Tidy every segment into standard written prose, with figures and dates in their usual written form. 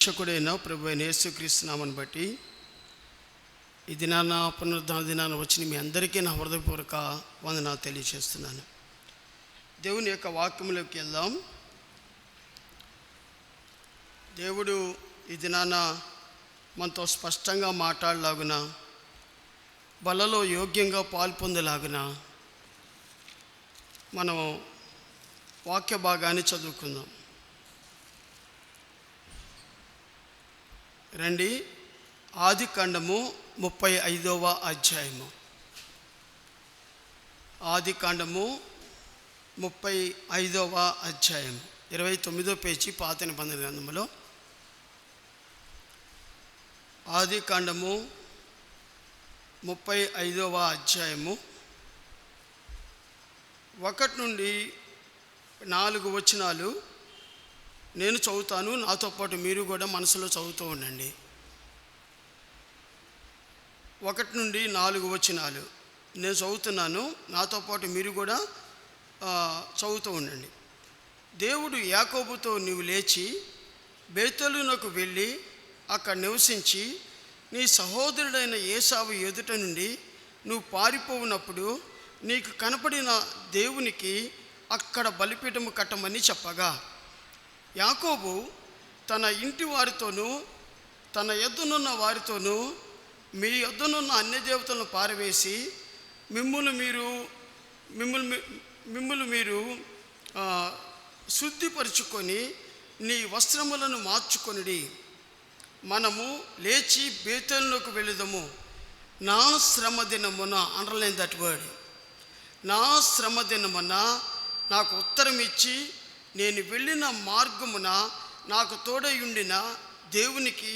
రక్షకుడైన ప్రభువైన యేసుక్రీస్తు నామమును బట్టి ఈ దినాన పునరుద్ధాన దినాన వచ్చిన మీ అందరికీ నా హృదయపూర్వక వందనాలు తెలియజేస్తున్నాను. దేవుని యొక్క వాక్యములోకి వెళ్దాం. దేవుడు ఈ దినాన మనతో స్పష్టంగా మాట్లాడలాగున, బలలో యోగ్యంగా పాల్పొందేలాగున మనం వాక్య భాగాన్ని చదువుకుందాం. రండి. ఆదికాండము 35వ అధ్యాయము. ఆదికాండము 35వ అధ్యాయం 29వ పేజీ పాత నిబంధన గ్రంథములో. ఆదికాండము 35వ అధ్యాయము 1 నుండి 4 వచనాలు నేను చదువుతాను. నాతో పాటు మీరు కూడా మనసులో చదువుతూ ఉండండి. 1 నుండి 4 వచనాలు నేను చదువుతున్నాను. నాతో పాటు మీరు కూడా చదువుతూ ఉండండి. దేవుడు యాకోబుతో, నీవు లేచి బేతేలునకు వెళ్ళి అక్కడ నివసించి నీ సహోదరుడైన ఏసావు ఎదుట నుండి నువ్వు పారిపోవునప్పుడు నీకు కనపడిన దేవునికి అక్కడ బలిపీఠము కట్టమని చెప్పగా, యాకోబు తన ఇంటి వారితోనూ తన యొద్దనున్న వారితోనూ మీ యొద్దనున్న అన్యదేవతలను పారవేసి మిమ్ములు మీరు శుద్ధిపరుచుకొని నీ వస్త్రములను మార్చుకొనిడి. మనము లేచి బేతేలునకు వెళుదము. నా శ్రమ దినమున, అండర్లైన్ దట్ వర్డ్, నా శ్రమ దినమున నాకు ఉత్తరం ఇచ్చి నేను వెళ్ళిన మార్గమున నాకు తోడై ఉండిన దేవునికి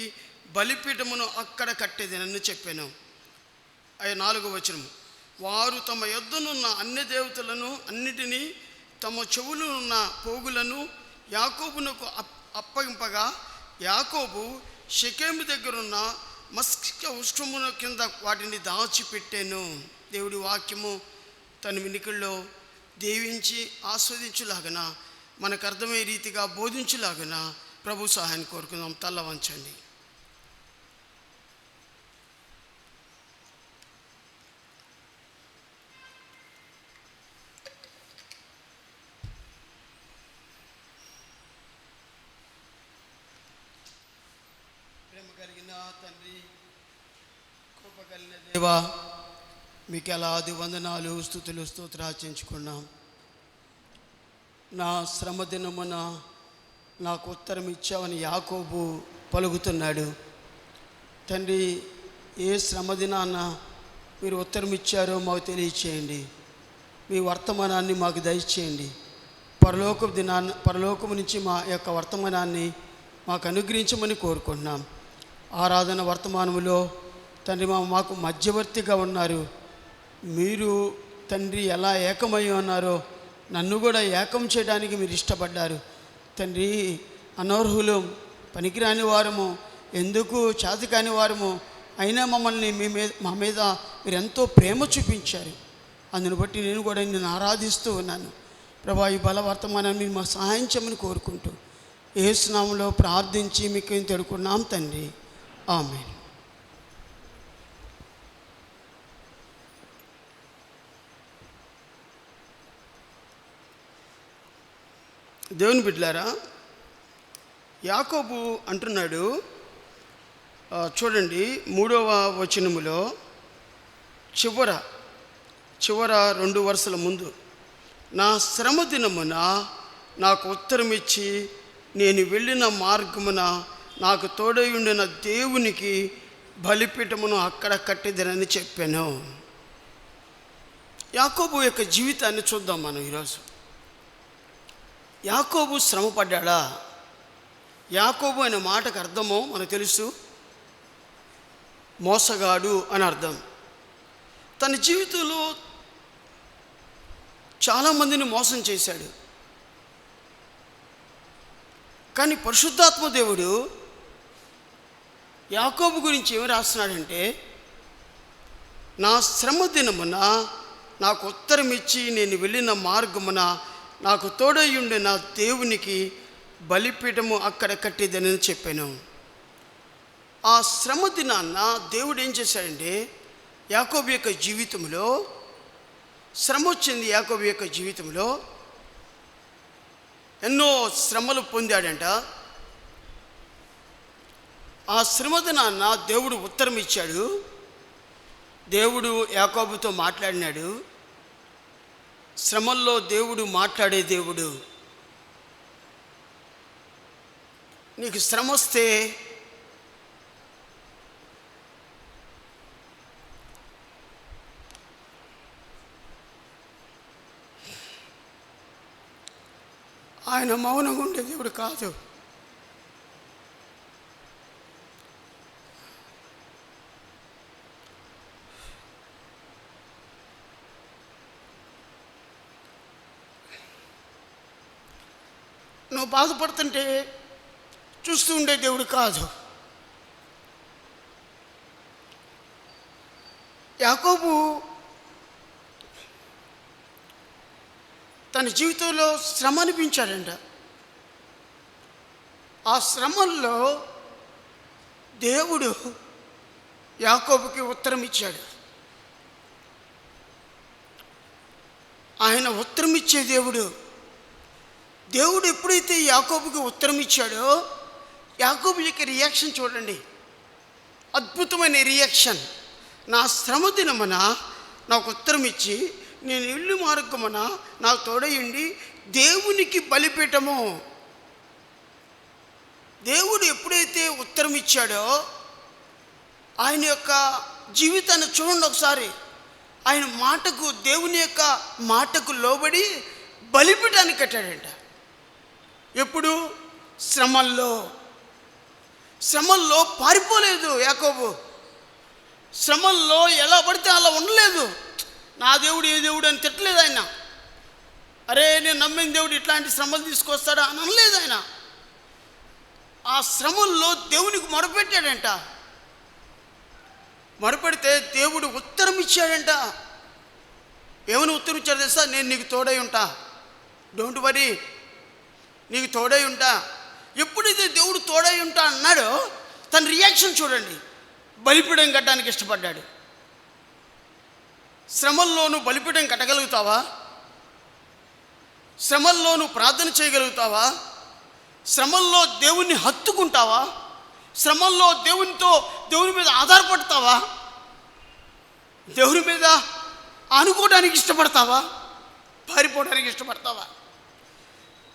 బలిపీఠమును అక్కడ కట్టేదనని చెప్పాను. 4వ వచనము, వారు తమ యొద్దనున్న అన్య దేవతలను అన్నిటినీ తమ చెవులున్న పోగులను యాకోబునకు అప్పగింపగా, యాకోబు షెకెము దగ్గరున్న మస్క వృక్షముల కింద వాటిని దాచిపెట్టాను. దేవుడి వాక్యము తన వినికిల్లో దీవించి ఆస్వాదించులాగన, మనకు అర్థమయ్యే రీతిగా బోధించులాగన ప్రభు సహాయాన్ని కోరుకుందాం. తల్ల వంచండి. ప్రేమ కలిగిన తండ్రి, కృప కలిగిన దేవా, మీకు ఎలాది వందనాలు, స్తుతులు, స్తోత్రార్చించుకున్నాం. నా శ్రమ దినమున నాకు ఉత్తరం ఇచ్చావని యాకోబు పలుకుతున్నాడు. తండ్రి, ఏ శ్రమ దినాన మీరు ఉత్తరం ఇచ్చారో మాకు తెలియచేయండి. మీ వర్తమానాన్ని మాకు దయచేయండి. పరలోకము నుంచి మా యొక్క వర్తమానాన్ని మాకు అనుగ్రహించమని కోరుకుంటున్నాం. ఆరాధన వర్తమానములో తండ్రి మాకు మధ్యవర్తిగా ఉన్నారు. మీరు తండ్రి ఎలా ఏకమై ఉన్నారో నన్ను కూడా ఏకం చేయడానికి మీరు ఇష్టపడ్డారు. తండ్రి, అనర్హులు, పనికిరాని వారము, ఎందుకు చేతకాని వారము అయినా మమ్మల్ని మా మీద మీరు ఎంతో ప్రేమ చూపించారు. అందుని బట్టి నేను కూడా నిన్ను ఆరాధిస్తూ ఉన్నాను. ప్రభా, ఈ బల వర్తమానాన్ని మీరు మాకు సహాయం చేయమని కోరుకుంటూ యేసు నామములో ప్రార్థించి మీకు తెలుకున్నాం తండ్రి. ఆమేన్. దేవుని బిడ్డలారా, యాకోబు అంటున్నాడు, చూడండి 3వ వచనములో చివర 2 వరుసల ముందు, నా శ్రమ దినమున నాకు ఉత్తరం ఇచ్చి నేను వెళ్ళిన మార్గమున నాకు తోడై ఉండిన దేవునికి బలిపీఠమును అక్కడ కట్టేదనని చెప్పాను. యాకోబు యొక్క జీవితాన్ని చూద్దాం మనం ఈరోజు. యాకోబు శ్రమ పడ్డాడా? యాకోబు అనే మాటకు అర్థమో మనకు తెలుసు, మోసగాడు అని అర్థం. తన జీవితంలో చాలామందిని మోసం చేశాడు. కానీ పరిశుద్ధాత్మ దేవుడు యాకోబు గురించి ఏమి రాస్తున్నాడంటే, నా శ్రమ దినమున నాకు ఉత్తరం ఇచ్చి నేను వెళ్ళిన మార్గమున నాకు తోడై ఉండే నా దేవునికి బలిపీఠము అక్కడ కట్టేదని చెప్పాను. ఆ శ్రమ దినాన్న దేవుడు ఏం చేశాడంటే యాకోబు యొక్క జీవితంలో శ్రమ వచ్చింది. యాకోబు యొక్క జీవితంలో ఎన్నో శ్రమలు పొందాడంట. ఆ శ్రమ దినాన్న దేవుడు ఉత్తరం ఇచ్చాడు. దేవుడు యాకోబుతో మాట్లాడినాడు. శ్రమల్లో దేవుడు మాట్లాడే దేవుడు. నీకు శ్రమ వస్తే ఆయన మౌనంగా ఉండే దేవుడు కాదు. నువ్వు బాధపడుతుంటే చూస్తూ ఉండే దేవుడు కాదు. యాకోబు తన జీవితంలో శ్రమ అనిపించాడంట. ఆ శ్రమల్లో దేవుడు యాకోబుకి ఉత్తరం ఇచ్చాడు. ఆయన ఉత్తరం ఇచ్చే దేవుడు. దేవుడు ఎప్పుడైతే యాకోబుకి ఉత్తరం ఇచ్చాడో యాకోబు యొక్క రియాక్షన్ చూడండి, అద్భుతమైన రియాక్షన్. నా శ్రమ దినమున నాకు ఉత్తరం ఇచ్చి నేను ఇల్లు మార్గమున నాకు తోడయండి దేవునికి బలిపీఠము. దేవుడు ఎప్పుడైతే ఉత్తరం ఇచ్చాడో ఆయన యొక్క జీవితాన్ని చూడండి ఒకసారి. ఆయన మాటకు, దేవుని యొక్క మాటకు లోబడి బలిపీఠాన్ని కట్టాడంట. ఎప్పుడు? శ్రమల్లో. శ్రమల్లో పారిపోలేదు యాకోబు. శ్రమల్లో ఎలా పడితే అలా ఉండలేదు. నా దేవుడు ఏ దేవుడు అని తిట్టలేదు ఆయన. అరే నేను నమ్మిన దేవుడు ఇట్లాంటి శ్రమలు తీసుకొస్తాడా అని అనలేదు ఆయన. ఆ శ్రమల్లో దేవునికి మొరపెట్టాడంట. మొరపెడితే దేవుడు ఉత్తరం ఇచ్చాడంట. ఏమని ఉత్తరం ఇచ్చాడు తెలుసా? నేను నీకు తోడై ఉంటా, డోంట్ వరీ, నీకు తోడై ఉంటా. ఎప్పుడైతే దేవుడు తోడై ఉంటా అన్నాడో తన రియాక్షన్ చూడండి. బలిపీఠం కట్టడానికి ఇష్టపడ్డాడు. శ్రమల్లోనూ బలిపీఠం కట్టగలుగుతావా? శ్రమల్లోనూ ప్రార్థన చేయగలుగుతావా? శ్రమల్లో దేవుణ్ణి హత్తుకుంటావా? శ్రమల్లో దేవుని మీద ఆధారపడతావా? దేవుని మీద ఆనుకోవడానికి ఇష్టపడతావా? పారిపోవడానికి ఇష్టపడతావా?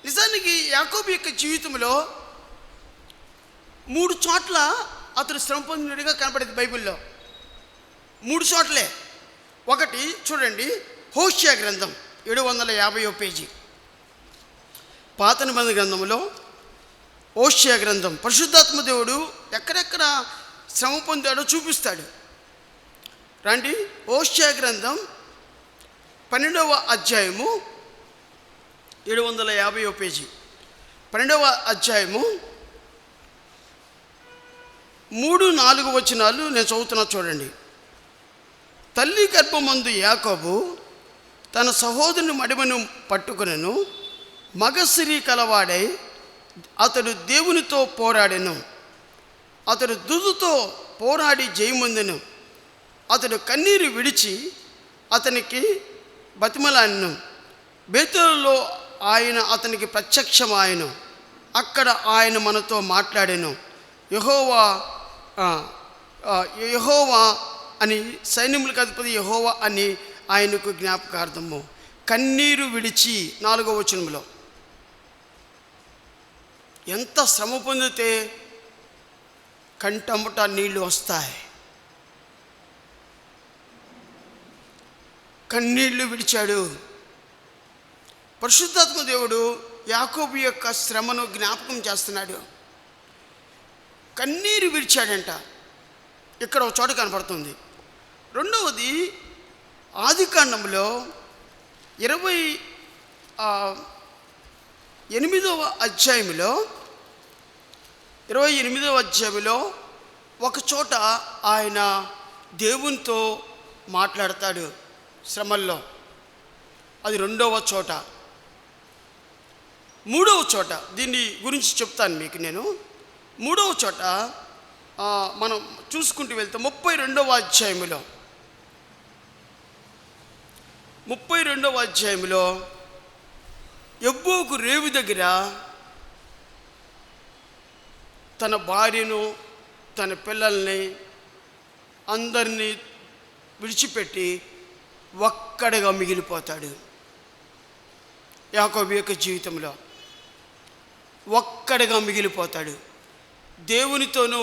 నిజానికి యాకోబు యొక్క జీవితంలో 3 చోట్ల అతడు శ్రమ పొందినట్టుగా కనపడేది బైబిల్లో. 3 చోట్లే. ఒకటి చూడండి, హోషేయ గ్రంథం 750వ పేజీ. పాత నిబంధన గ్రంథంలో హోషేయ గ్రంథం. పరిశుద్ధాత్మ దేవుడు ఎక్కడెక్కడ శ్రమ పొందాడో చూపిస్తాడు. రండి, హోషేయ గ్రంథం 12వ అధ్యాయము 750వ పేజీ 12వ అధ్యాయము 3-4 వచనాలు నేను చదువుతున్నా చూడండి. తల్లి గర్భమందు యాకోబు తన సహోదరుని మడిమను పట్టుకునెను. మగసిరి కలవాడై అతడు దేవునితో పోరాడెను. అతడు దుదుతో పోరాడి జయముందెను. అతడు కన్నీరు విడిచి అతనికి బతిమలాడెను. బేతేలులో ఆయన అతనికి ప్రత్యక్షమాయెను. అక్కడ ఆయన మనతో మాట్లాడెను. యెహోవా అని, సైన్యములకు అధిపతి యెహోవా అని ఆయనకు జ్ఞాపకార్థము. కన్నీరు విడిచి 4వ వచనంలో ఎంత శ్రమ పొందితే కంటముట నీళ్లు వస్తాయి. కన్నీళ్లు విడిచాడు. పరిశుద్ధాత్మ దేవుడు యాకోబు యొక్క శ్రమను జ్ఞాపకం చేస్తున్నాడు. కన్నీరు విడిచాడంట. ఇక్కడ ఒక చోట కనపడుతుంది. రెండవది ఆదికాండంలో 28వ అధ్యాయంలో ఒక చోట ఆయన దేవునితో మాట్లాడతాడు శ్రమల్లో. అది 2వ చోట. 3వ చోట దీన్ని గురించి చెప్తాను మీకు నేను. 3వ చోట మనం చూసుకుంటూ వెళ్తే 32వ అధ్యాయంలో యబ్బోకు రేవు దగ్గర తన భార్యను, తన పిల్లల్ని అందరినీ విడిచిపెట్టి ఒక్కడిగా మిగిలిపోతాడు. యాకోబు యొక్క జీవితంలో ఒక్కడిగా మిగిలిపోతాడు. దేవునితోనూ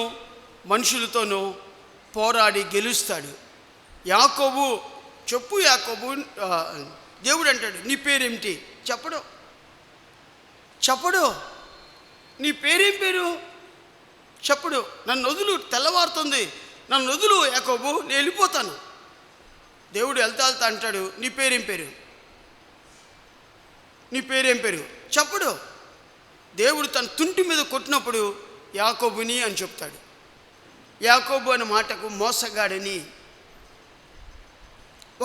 మనుషులతోనూ పోరాడి గెలుస్తాడు. యాకోబు దేవుడు అంటాడు, నీ పేరేమిటి? చెప్పడు. నీ పేరేం పేరు చెప్పడు. నన్ను వదులు, తెల్లవారుతుంది, నన్ను వదులు యాకోబు, నేను వెళ్ళిపోతాను. దేవుడు వెళ్తా అంటాడు, నీ పేరేం పేరు చెప్పడు. దేవుడు తన తుంటి మీద కొట్టినప్పుడు యాకోబుని అని చెప్తాడు. యాకోబు అనే మాటకు మోసగాడని.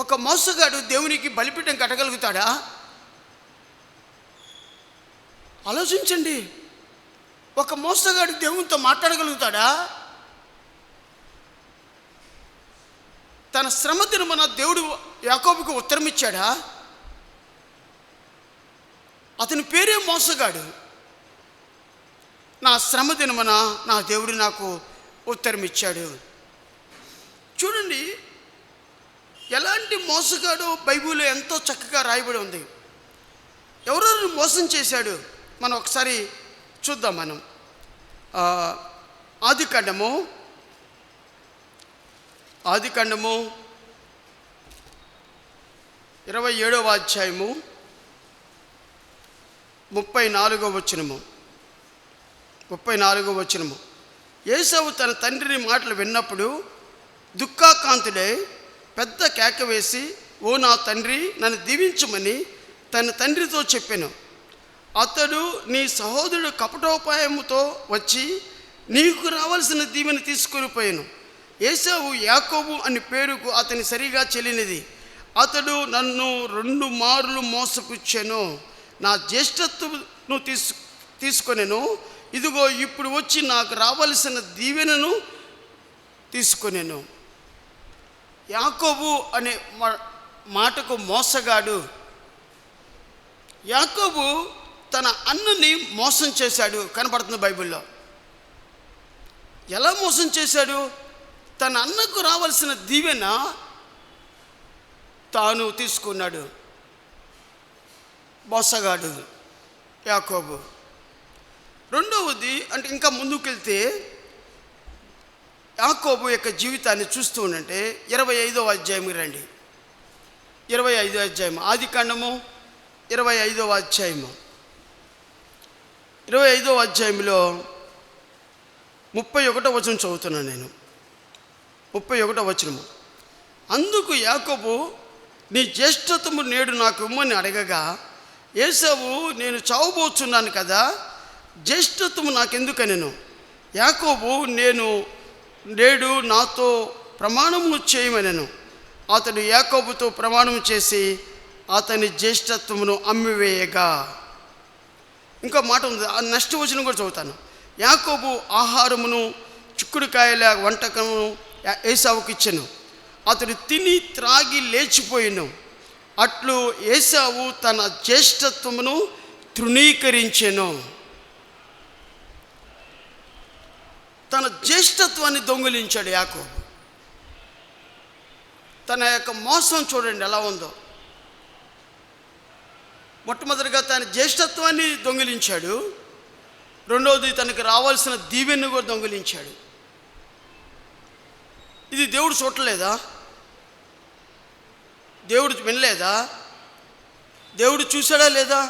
ఒక మోసగాడు దేవునికి బలిపీఠం కట్టగలుగుతాడా? ఆలోచించండి. ఒక మోసగాడు దేవునితో మాట్లాడగలుగుతాడా? తన శ్రమ దినమున దేవుడు యాకోబుకు ఉత్తరం ఇచ్చాడా? అతని పేరే మోసగాడు. నా శ్రమ దినమున నా దేవుడు నాకు ఉత్తరం ఇచ్చాడు. చూడండి, ఎలాంటి మోసగాడు బైబిల్లో ఎంతో చక్కగా రాయబడి ఉంది. ఎవరెవరు మోసం చేశాడు మనం ఒకసారి చూద్దాం. మనం ఆదికాండము 27వ అధ్యాయము 34వ వచనము. ఏశావు తన తండ్రిని మాటలు విన్నప్పుడు దుఃఖాకాంతుడై పెద్ద కేక వేసి, ఓ నా తండ్రి, నన్ను దీవించమని తన తండ్రితో చెప్పాను. అతడు, నీ సహోదరుడు కపటోపాయముతో వచ్చి నీకు రావాల్సిన దీవెన తీసుకొని పోయాను. ఏశావు యాకోబు అని పేరుకు అతని సరిగా చెల్లినది. అతడు నన్ను 2 మార్లు మోసపుచ్చాను. నా జ్యేష్ఠత్వను తీసుకొనెను. ఇదిగో ఇప్పుడు వచ్చి నాకు రావలసిన దీవెనను తీసుకొనెను. యాకోబు అనే మాటకు మోసగాడు. యాకోబు తన అన్నని మోసం చేశాడు కనబడుతుంది బైబిల్లో. ఎలా మోసం చేశాడు? తన అన్నకు రావాల్సిన దీవెన తాను తీసుకున్నాడు. మోసగాడు యాకోబు. రెండవది, అంటే ఇంకా ముందుకెళ్తే యాకోబు యొక్క జీవితాన్ని చూస్తూ ఉంటే 25వ అధ్యాయంకి రండి. 25వ అధ్యాయం, ఆదికాండము 25వ అధ్యాయము. 25వ అధ్యాయంలో 31వ వచనం చదువుతున్నాను నేను. 31వ వచనము. అందుకు యాకోబు, నీ జ్యేష్ఠత్వము నేడు నాకు ఇమ్మని అడగగా, ఏశావు, నేను చావబోచున్నాను కదా, జ్యేష్ఠత్వము నాకెందుకనెను. యాకోబు, నేడు నాతో ప్రమాణము చేయమనెను. అతడు యాకోబుతో ప్రమాణం చేసి అతని జ్యేష్ఠత్వమును అమ్మివేయగా. ఇంకో మాట ఉంది, ఆ నెక్స్ట్ వచనం కూడా చదువుతాను. యాకోబు ఆహారమును చిక్కుడుకాయల వంటకమును ఏశావుకి ఇచ్చెను. అతడు తిని త్రాగి లేచిపోయిను. అట్లు ఏశావు తన జ్యేష్ఠత్వమును తృణీకరించెను. తన జ్యేష్ఠత్వాన్ని దొంగిలించాడు యాకోబు. తన యొక్క మోసం చూడండి ఎలా ఉందో. మొట్టమొదటిగా తన జ్యేష్ఠత్వాన్ని దొంగిలించాడు. రెండవది, తనకు రావాల్సిన దీవెన్ను కూడా దొంగిలించాడు. ఇది దేవుడు చూడలేదా? దేవుడు వినలేదా? దేవుడు చూశాడా లేదా?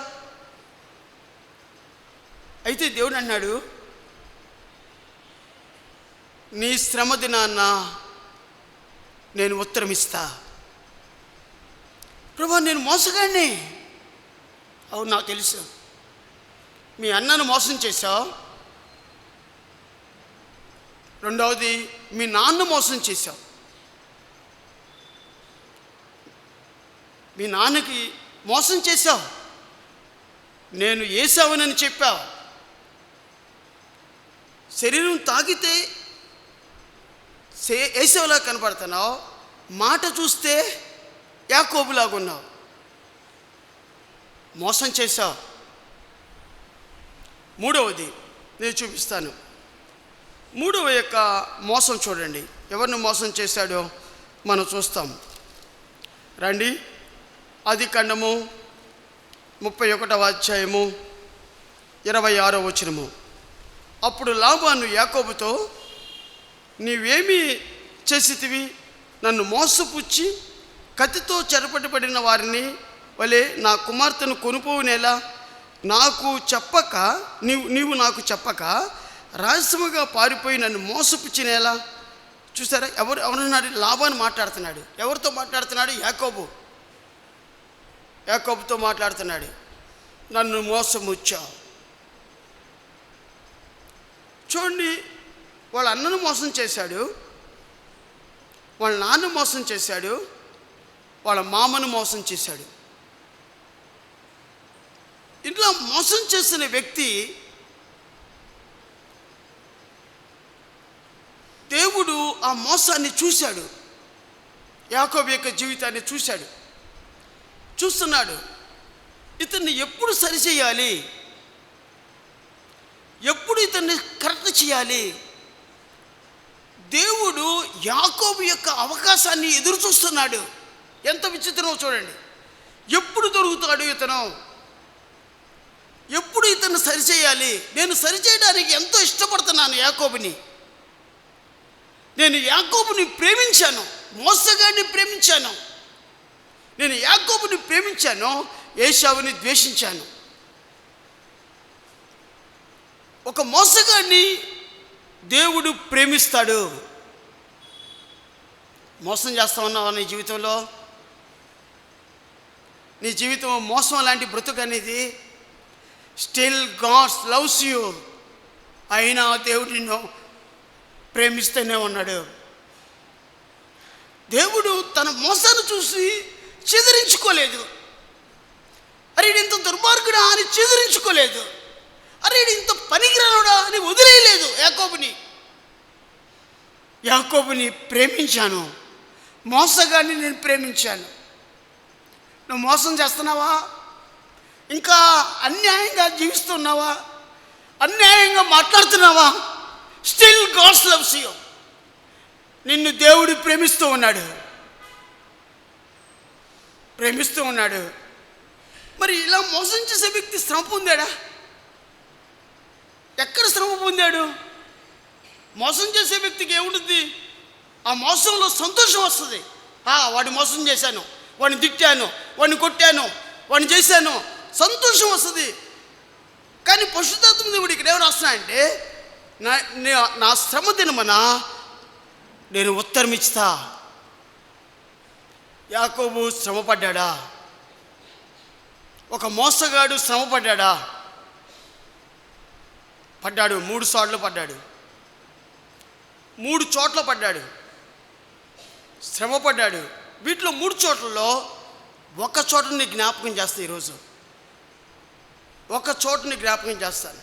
అయితే దేవుడు అన్నాడు, నీ శ్రమ దినాన్న నేను ఉత్తరం ఇస్తా. ప్రభా, నేను మోసగాడిని. అవును, నాకు తెలుసు. మీ అన్నను మోసం చేశావు. రెండవది, మీ నాన్న మోసం చేశావు. మీ నాన్నకి మోసం చేశావు. నేను ఏశావునని చెప్పావు. శరీరం తాగితే ఏసావులా కనపడుతున్నావు, మాట చూస్తే యాకోబులాగా ఉన్నావు. మోసం చేశావు. మూడవది నేను చూపిస్తాను. మూడవ యొక్క మోసం చూడండి, ఎవరిని మోసం చేశాడో మనం చూస్తాం. రండి, ఆదికాండము 31వ అధ్యాయము 26వ వచనము. అప్పుడు లాబాను యాకోబుతో, నీవేమి చేసితివి? నన్ను మోసపుచ్చి కత్తితో చెరపట్టబడిన వారిని వలె నా కుమార్తెను కొనుపోవునేలా నాకు చెప్పక నీవు నాకు చెప్పక రహస్యముగా పారిపోయి నన్ను మోసపుచ్చినేలా. చూసారా, ఎవరన్నాడు? లాబాను మాట్లాడుతున్నాడు. ఎవరితో మాట్లాడుతున్నాడు? యాకోబుతో మాట్లాడుతున్నాడు. నన్ను మోసముచ్చావు. చూడండి, వాళ్ళ అన్నను మోసం చేశాడు, వాళ్ళ నాన్న మోసం చేశాడు, వాళ్ళ మామను మోసం చేశాడు. ఇట్లా మోసం చేసిన వ్యక్తి దేవుడు ఆ మోసాన్ని చూశాడు. యాకోబు యొక్క జీవితాన్ని చూస్తున్నాడు. ఇతన్ని ఎప్పుడు సరిచేయాలి, ఎప్పుడు ఇతన్ని కరెక్ట్ చేయాలి? దేవుడు యాకోబు యొక్క అవకాశాన్ని ఎదురు చూస్తున్నాడు. ఎంత విచిత్రమో చూడండి. ఎప్పుడు దొరుకుతాడు ఇతను? ఎప్పుడు ఇతన్ని సరిచేయాలి? నేను సరిచేయడానికి ఎంతో ఇష్టపడుతున్నాను యాకోబుని. నేను యాకోబుని ప్రేమించాను, మోసగాడిని ప్రేమించాను. నేను యాకోబుని ప్రేమించాను, ఏశావుని ద్వేషించాను. ఒక మోసగాడిని దేవుడు ప్రేమిస్తాడు. మోసం చేస్తా ఉన్నావా నీ జీవితంలో? నీ జీవితం మోసం లాంటి బ్రతుకు అనేది. Still God loves you. అయినా దేవుడు నిన్ను ప్రేమిస్తూనే ఉన్నాడు. దేవుడు తన మోసాన్ని చూసి చెదిరించుకోలేదు. అరే ఇంత దుర్మార్గుడా అని చెదిరించుకోలేదు. అరే ఇంత పనికిరానుడా అని వదిలేయలేదు. యాకోబుని ప్రేమించాను, మోసగాన్ని నేను ప్రేమించాను. నువ్వు మోసం చేస్తున్నావా? ఇంకా అన్యాయంగా జీవిస్తున్నావా? అన్యాయంగా మాట్లాడుతున్నావా? Still God loves you. నిన్ను దేవుడు ప్రేమిస్తూ ఉన్నాడు. మరి ఇలా మోసం చేసే వ్యక్తి శ్రమ పొందాడా? ఎక్కడ శ్రమ పొందాడు? మోసం చేసే వ్యక్తికి ఏముంటుంది? ఆ మోసంలో సంతోషం వస్తుంది. వాడిని మోసం చేశాను, వాడిని తిట్టాను, వాడిని కొట్టాను, వాడిని చేశాను, సంతోషం వస్తుంది. కానీ పరిశుద్ధాత్మ దేవుడు ఇక్కడ ఏమి రాస్తున్నాడంటే, నా శ్రమ దినమన నేను ఉత్తరం ఇస్తా. యాకోబు శ్రమపడ్డా? ఒక మోసగాడు శ్రమపడ్డా? పడ్డాడు. 3 సార్లు పడ్డాడు, 3 చోట్ల పడ్డాడు, శ్రమపడ్డాడు. వీటిలో 3 చోట్లలో ఒక చోటని జ్ఞాపకం చేస్తా. ఈరోజు ఒక చోటని జ్ఞాపకం చేస్తాను.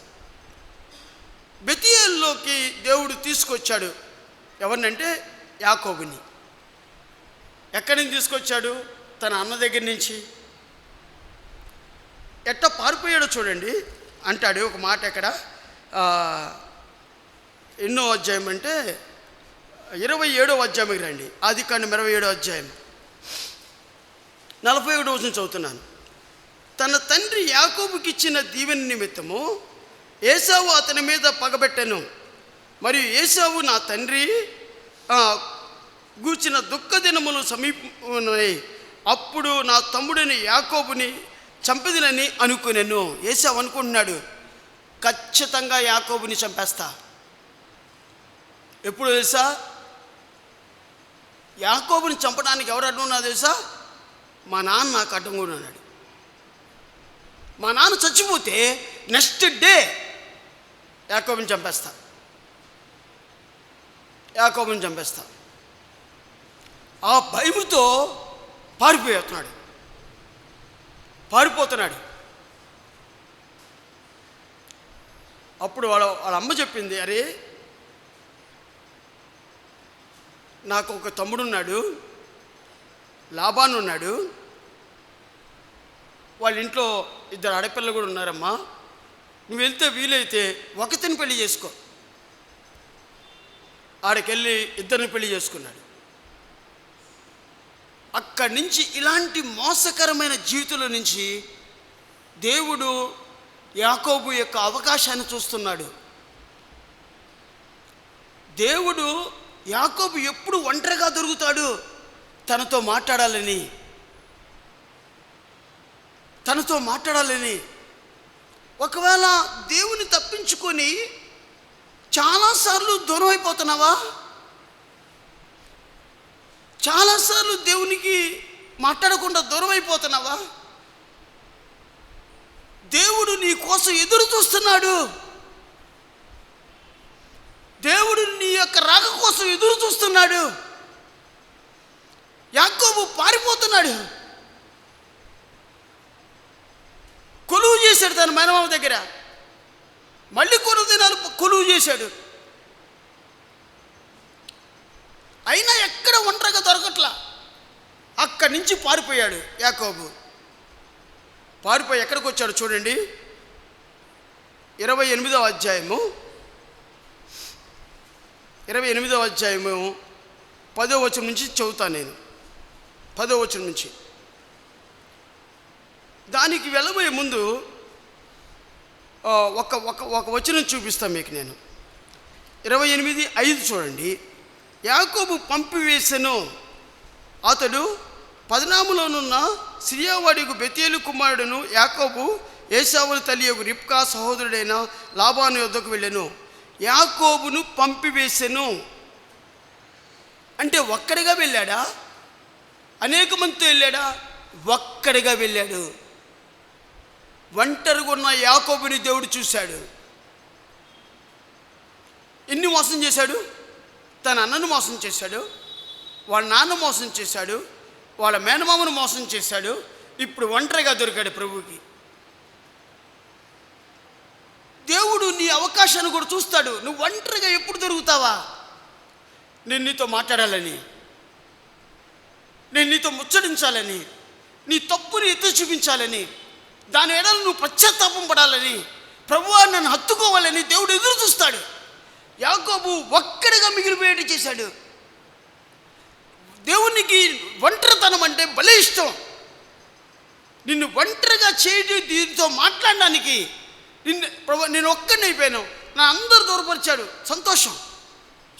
బెతేలులోకి దేవుడు తీసుకొచ్చాడు. ఎవరినంటే యాకోబుని. ఎక్కడి నుంచి తీసుకొచ్చాడు? తన అన్న దగ్గర నుంచి. ఎట్ట పారిపోయాడో చూడండి. అంటాడు ఒక మాట ఎక్కడ, ఎన్నో అధ్యాయం అంటే 27వ అధ్యాయంకి రండి. ఆదికాండం 27వ అధ్యాయం 41వ వచనం చదువుతున్నాను. తన తండ్రి యాకోబుకి ఇచ్చిన దీవెన నిమిత్తము ఏసావు అతని మీద పగబెట్టెను. మరియు ఏసావు నా తండ్రి గూర్చిన దుఃఖ దినములు సమీపమున్నాయి. అప్పుడు నా తమ్ముడిని యాకోబుని చంపెదనని అనుకునేను. ఏసావు అనుకుంటున్నాడు, ఖచ్చితంగా యాకోబుని చంపేస్తా. ఎప్పుడు తెలుసా? యాకోబుని చంపడానికి ఎవరు అడ్డు ఉన్నా తెలుసా? మా నాన్న నాకు అడ్డంగా ఉన్నాడు. మా నాన్న చచ్చిపోతే నెక్స్ట్ డే యాకోబుని చంపేస్తా. ఆ భయముతో పారిపోతున్నాడు. అప్పుడు వాళ్ళ అమ్మ చెప్పింది, అరే నాకు ఒక తమ్ముడున్నాడు, లాబాను ఉన్నాడు, వాళ్ళ ఇంట్లో 2 ఆడపిల్లలు కూడా ఉన్నారమ్మా. నువ్వు వెళ్తే వీలైతే ఒకతిని పెళ్లి చేసుకో. ఆడికెళ్ళి 2 పెళ్లి చేసుకున్నాడు. అక్కడి నుంచి ఇలాంటి మోసకరమైన జీవితంలో నుంచి దేవుడు యాకోబు యొక్క అవకాశాన్ని చూస్తున్నాడు. దేవుడు యాకోబు ఎప్పుడు ఒంటరిగా దొరుకుతాడు తనతో మాట్లాడాలని. ఒకవేళ దేవుని తప్పించుకొని చాలాసార్లు దూరం అయిపోతున్నావా? చాలాసార్లు దేవునికి మాట్లాడకుండా దూరం అయిపోతున్నావా? దేవుడు నీ కోసం ఎదురు చూస్తున్నాడు. దేవుడు నీ యొక్క రాక కోసం ఎదురు చూస్తున్నాడు. యాకోబు పారిపోతున్నాడు. కొలువు చేశాడు తన మేనమామ దగ్గర. మళ్ళీ కొన్ని దినాలు కొలువు చేశాడు. అయినా ఎక్కడ ఒంటరిగా దొరకట్లా. అక్కడి నుంచి పారిపోయాడు యాకోబు. పారిపోయి ఎక్కడికి వచ్చాడు చూడండి. 28వ అధ్యాయము 10వ వచనం నుంచి చదువుతాను నేను. 10వ వచనం నుంచి. దానికి వెళ్ళబోయే ముందు ఒక వచనం చూపిస్తాను మీకు నేను. 28:5 చూడండి. యాకోబు పంపివేసెను, అతడు పదనాములోనున్న సిరియావాడికు బెతేలు కుమారుడును యాకోబు ఏశావుల తల్లి యొక్క రిబ్కా సహోదరుడైన లాబాను యొద్దకు వెళ్ళెను. యాకోబును పంపివేసెను అంటే ఒక్కడిగా వెళ్ళాడా? అనేక మందితో వెళ్ళాడా? ఒక్కడిగా వెళ్ళాడు. ఒంటరిగా ఉన్న యాకోబుని దేవుడు చూశాడు. ఎన్ని మోసం చేశాడు? తన అన్నను మోసం చేశాడు, వాళ్ళ నాన్న మోసం చేశాడు, వాళ్ళ మేనమామను మోసం చేశాడు. ఇప్పుడు ఒంటరిగా దొరికాడు ప్రభువుకి. దేవుడు నీ అవకాశాన్ని కూడా చూస్తాడు. నువ్వు ఒంటరిగా ఎప్పుడు దొరుకుతావా? నేను నీతో మాట్లాడాలని, నేను నీతో ముచ్చటించాలని, నీ తప్పుని ఎత్తి చూపించాలని, దాని ఎడల నువ్వు పశ్చాత్తాపం పడాలని, ప్రభువా నన్ను హత్తుకోవాలని దేవుడు ఎదురు చూస్తాడు. యాకోబు ఒక్కడిగా మిగిలిపోయేటి చేశాడు. దేవునికి ఒంటరితనం అంటే భలే ఇష్టం. నిన్ను ఒంటరిగా చేయడం, దీంతో మాట్లాడడానికి నేను ఒక్కడిని అయిపోయాను, నా అందరు దూరపరిచాడు.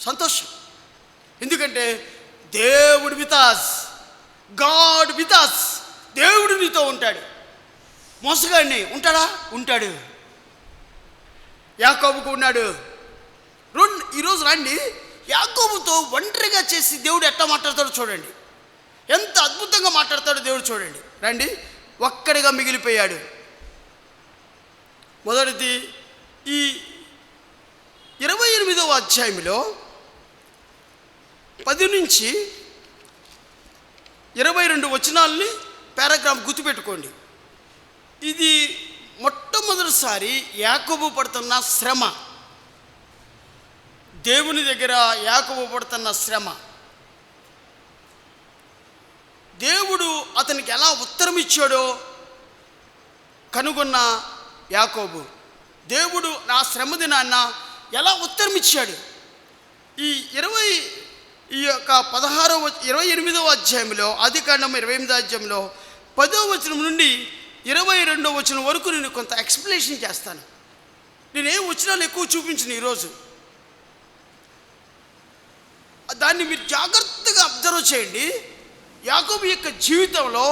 సంతోషం. ఎందుకంటే దేవుడు వితాస్, గాడ్ వితాస్. దేవుడు నీతో ఉంటాడు. మోసగాడిని ఉంటాడు. యాకోబుకు ఉన్నాడు. ఈరోజు రండి, యాకోబుతో ఒంటరిగా చేసి దేవుడు ఎట్లా మాట్లాడతాడో చూడండి. ఎంత అద్భుతంగా మాట్లాడతాడో దేవుడు చూడండి. రండి. ఒక్కడిగా మిగిలిపోయాడు. మొదటిది ఈ 28వ అధ్యాయంలో 10 నుంచి 22 వచనాలని పారాగ్రాఫ్ గుర్తుపెట్టుకోండి. ఇది మొట్టమొదటిసారి యాకోబు పడుతున్న శ్రమ. దేవుని దగ్గర యాకోబు పడుతున్న శ్రమ. దేవుడు అతనికి ఎలా ఉత్తరం ఇచ్చాడో కనుగొన్న యాకోబు. దేవుడు నా శ్రమ దినాన్న ఎలా ఉత్తరం ఇచ్చాడు. ఈ 28వ అధ్యాయంలో, ఆదికాండం 28వ అధ్యాయంలో 10వ వచనం నుండి 22వ వచనం వరకు నేను కొంత ఎక్స్ప్లెనేషన్ చేస్తాను. నేనేం వచనాలు ఎక్కువ చూపించను ఈరోజు. దాన్ని మీరు జాగ్రత్తగా అబ్జర్వ్ చేయండి. యాకోబు యొక్క జీవితంలో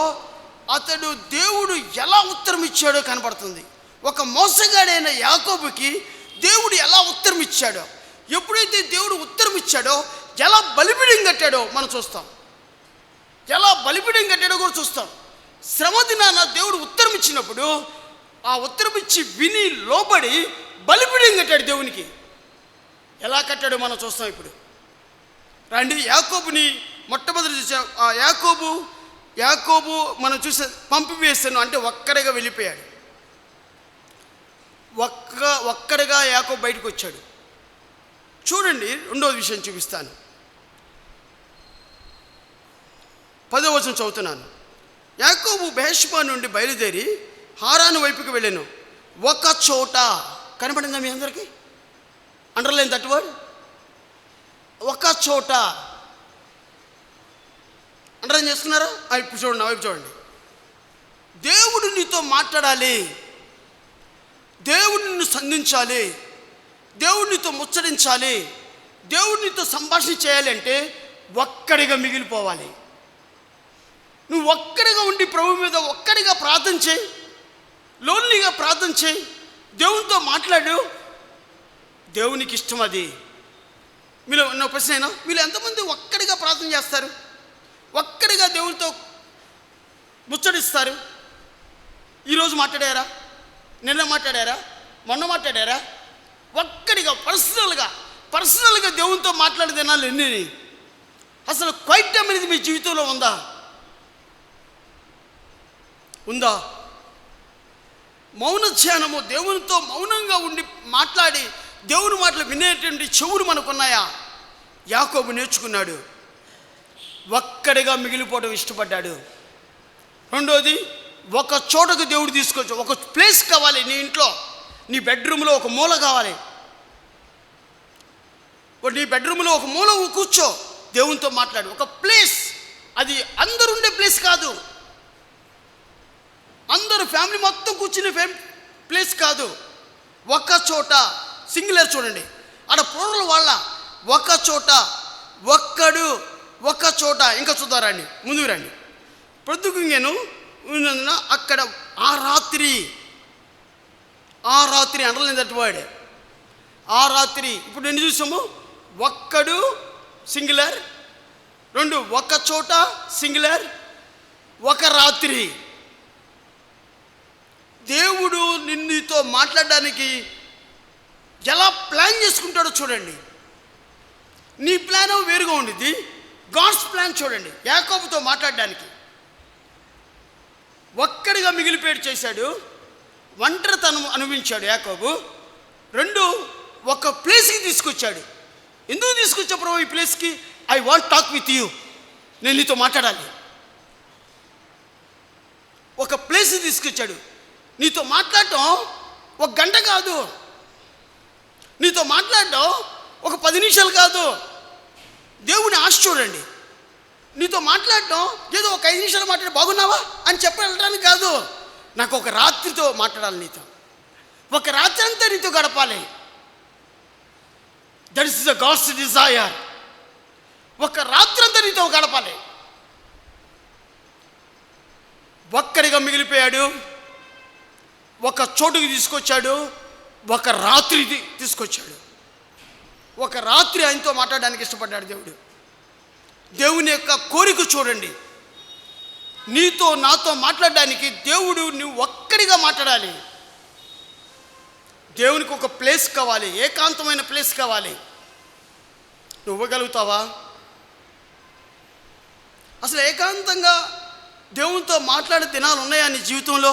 అతడు దేవుడు ఎలా ఉత్తరం ఇచ్చాడో కనబడుతుంది. ఒక మోసగాడైన యాకోబుకి దేవుడు ఎలా ఉత్తరం ఇచ్చాడో, ఎప్పుడైతే దేవుడు ఉత్తరం ఇచ్చాడో ఎలా బలిపీఠం కట్టాడో మనం చూస్తాం. ఎలా బలిపీఠం కట్టాడో కూడా చూస్తాం. శ్రమ దినాన దేవుడు ఉత్తరం ఇచ్చినప్పుడు ఆ ఉత్తరం ఇచ్చి విని లోబడి బలిపీఠం కట్టాడు దేవునికి. ఎలా కట్టాడో మనం చూస్తాం ఇప్పుడు. రండి. యాకోబుని మొట్టమొదటి చూసాం. ఆ యాకోబు మనం చూసే పంపివేస్తాను అంటే ఒక్కడిగా వెళ్ళిపోయాడు. ఒక్కడిగా యాకోబు బయటకు వచ్చాడు. చూడండి, రెండవ విషయం చూపిస్తాను. 10వ వచనం చదువుతున్నాను. యాకోబు బెహెర్షెబా నుండి బయలుదేరి హారాను వైపుకి వెళ్ళాను. ఒక చోట, కనపడిందా మీ అందరికీ? అండర్లైన్ దట్ వర్డ్, ఒక చోట. అండర్లైన్ చేస్తున్నారా? ఇప్పుడు చూడండి, నా వైపు చూడండి. దేవుడు నీతో మాట్లాడాలి, దేవుడు నిన్ను సంధించాలి, దేవుడు నీతో ముచ్చరించాలి, దేవుడు నీతో సంభాషణ చేయాలి అంటే ఒక్కడిగా మిగిలిపోవాలి. నువ్వు ఒక్కడిగా ఉండి ప్రభు మీద ఒక్కడిగా ప్రార్థన చేయి, లోన్లీగా ప్రార్థన చేయి, దేవునితో మాట్లాడు. దేవునికి ఇష్టం అది. మీరు నా ప్రశ్న అయినా, మీరు ఎంతమంది ఒక్కడిగా ప్రార్థన చేస్తారు? ఒక్కడిగా దేవునితో ముచ్చడిస్తారు? ఈరోజు మాట్లాడారా? నిన్న మాట్లాడారా? మొన్న మాట్లాడారా? ఒక్కడిగా పర్సనల్గా దేవునితో మాట్లాడే దినాలు ఎన్ని? అసలు క్వైట్ టైం అనేది మీ జీవితంలో ఉందా? మౌన ధ్యానము, దేవునితో మౌనంగా ఉండి మాట్లాడి దేవుని మాటలు వినేటువంటి చెవులు మనకున్నాయా? యాకోబు నేర్చుకున్నాడు, ఒక్కడిగా మిగిలిపోవడం ఇష్టపడ్డాడు. రెండోది, ఒక చోటకు దేవుడు తీసుకొచ్చు. ఒక ప్లేస్ కావాలి నీ ఇంట్లో, నీ బెడ్రూమ్లో ఒక మూల కావాలి. నీ బెడ్రూమ్లో ఒక మూల కూర్చో, దేవునితో మాట్లాడు. ఒక ప్లేస్, అది అందరు ఉండే ప్లేస్ కాదు, అందరూ ఫ్యామిలీ మొత్తం కూర్చునే ప్లేస్ కాదు. ఒక చోట, సింగులర్ చూడండి. అక్కడ పూర్వల వాళ్ళ ఒక చోట, ఒక్కడు, ఒక చోట. ఇంకా చూద్దారండి, ముందుకు రండి. ప్రొద్దుకుంగేను ఉన్నందున అక్కడ ఆ రాత్రి అనలేదు వాడే. ఆ రాత్రి ఇప్పుడు ఎన్ని చూసాము? ఒక్కడు సింగులర్, 2 ఒక చోట సింగులర్, ఒక రాత్రి. దేవుడు నిన్నుతో మాట్లాడడానికి ఎలా ప్లాన్ చేసుకుంటాడో చూడండి. నీ ప్లాన్ వేరుగా ఉండిద్ది, గాడ్స్ ప్లాన్ చూడండి. యాకోబుతో మాట్లాడడానికి ఒక్కడిగా మిగిలిపోయి చేశాడు, ఒంటరితనం అనుభవించాడు యాకోబు. 2 ఒక ప్లేస్కి తీసుకొచ్చాడు. ఎందుకు తీసుకొచ్చా ప్రభు ఈ ప్లేస్కి? I want talk with you, నేను నీతో మాట్లాడాలి. ఒక ప్లేస్కి తీసుకొచ్చాడు. నీతో మాట్లాడటం 1 గంట కాదు, నీతో మాట్లాడటం ఒక 10 నిమిషాలు కాదు. దేవుని ఆశ చూడండి. నీతో మాట్లాడటం ఏదో ఒక 5 నిమిషాలు మాట్లాడి బాగున్నావా అని చెప్పడానికి కాదు. నాకు ఒక రాత్రితో మాట్లాడాలి నీతో, ఒక రాత్రి అంతా నీతో గడపాలి. That is the god's desire. ఒక రాత్రి అంతా నీతో గడపాలి. ఒక్కడిగా మిగిలిపోయాడు, ఒక చోటుకి తీసుకొచ్చాడు, ఒక రాత్రి తీసుకొచ్చాడు. ఒక రాత్రి ఆయనతో మాట్లాడడానికి ఇష్టపడ్డాడు దేవుడు. దేవుని యొక్క కోరిక చూడండి. నీతో నాతో మాట్లాడడానికి దేవుడు నువ్వు ఒక్కడిగా మాట్లాడాలి. దేవునికి ఒక ప్లేస్ కావాలి, ఏకాంతమైన ప్లేస్ కావాలి. నువ్వు ఇవ్వగలుగుతావా? అసలు ఏకాంతంగా దేవునితో మాట్లాడే దినాలు ఉన్నాయా నీ జీవితంలో?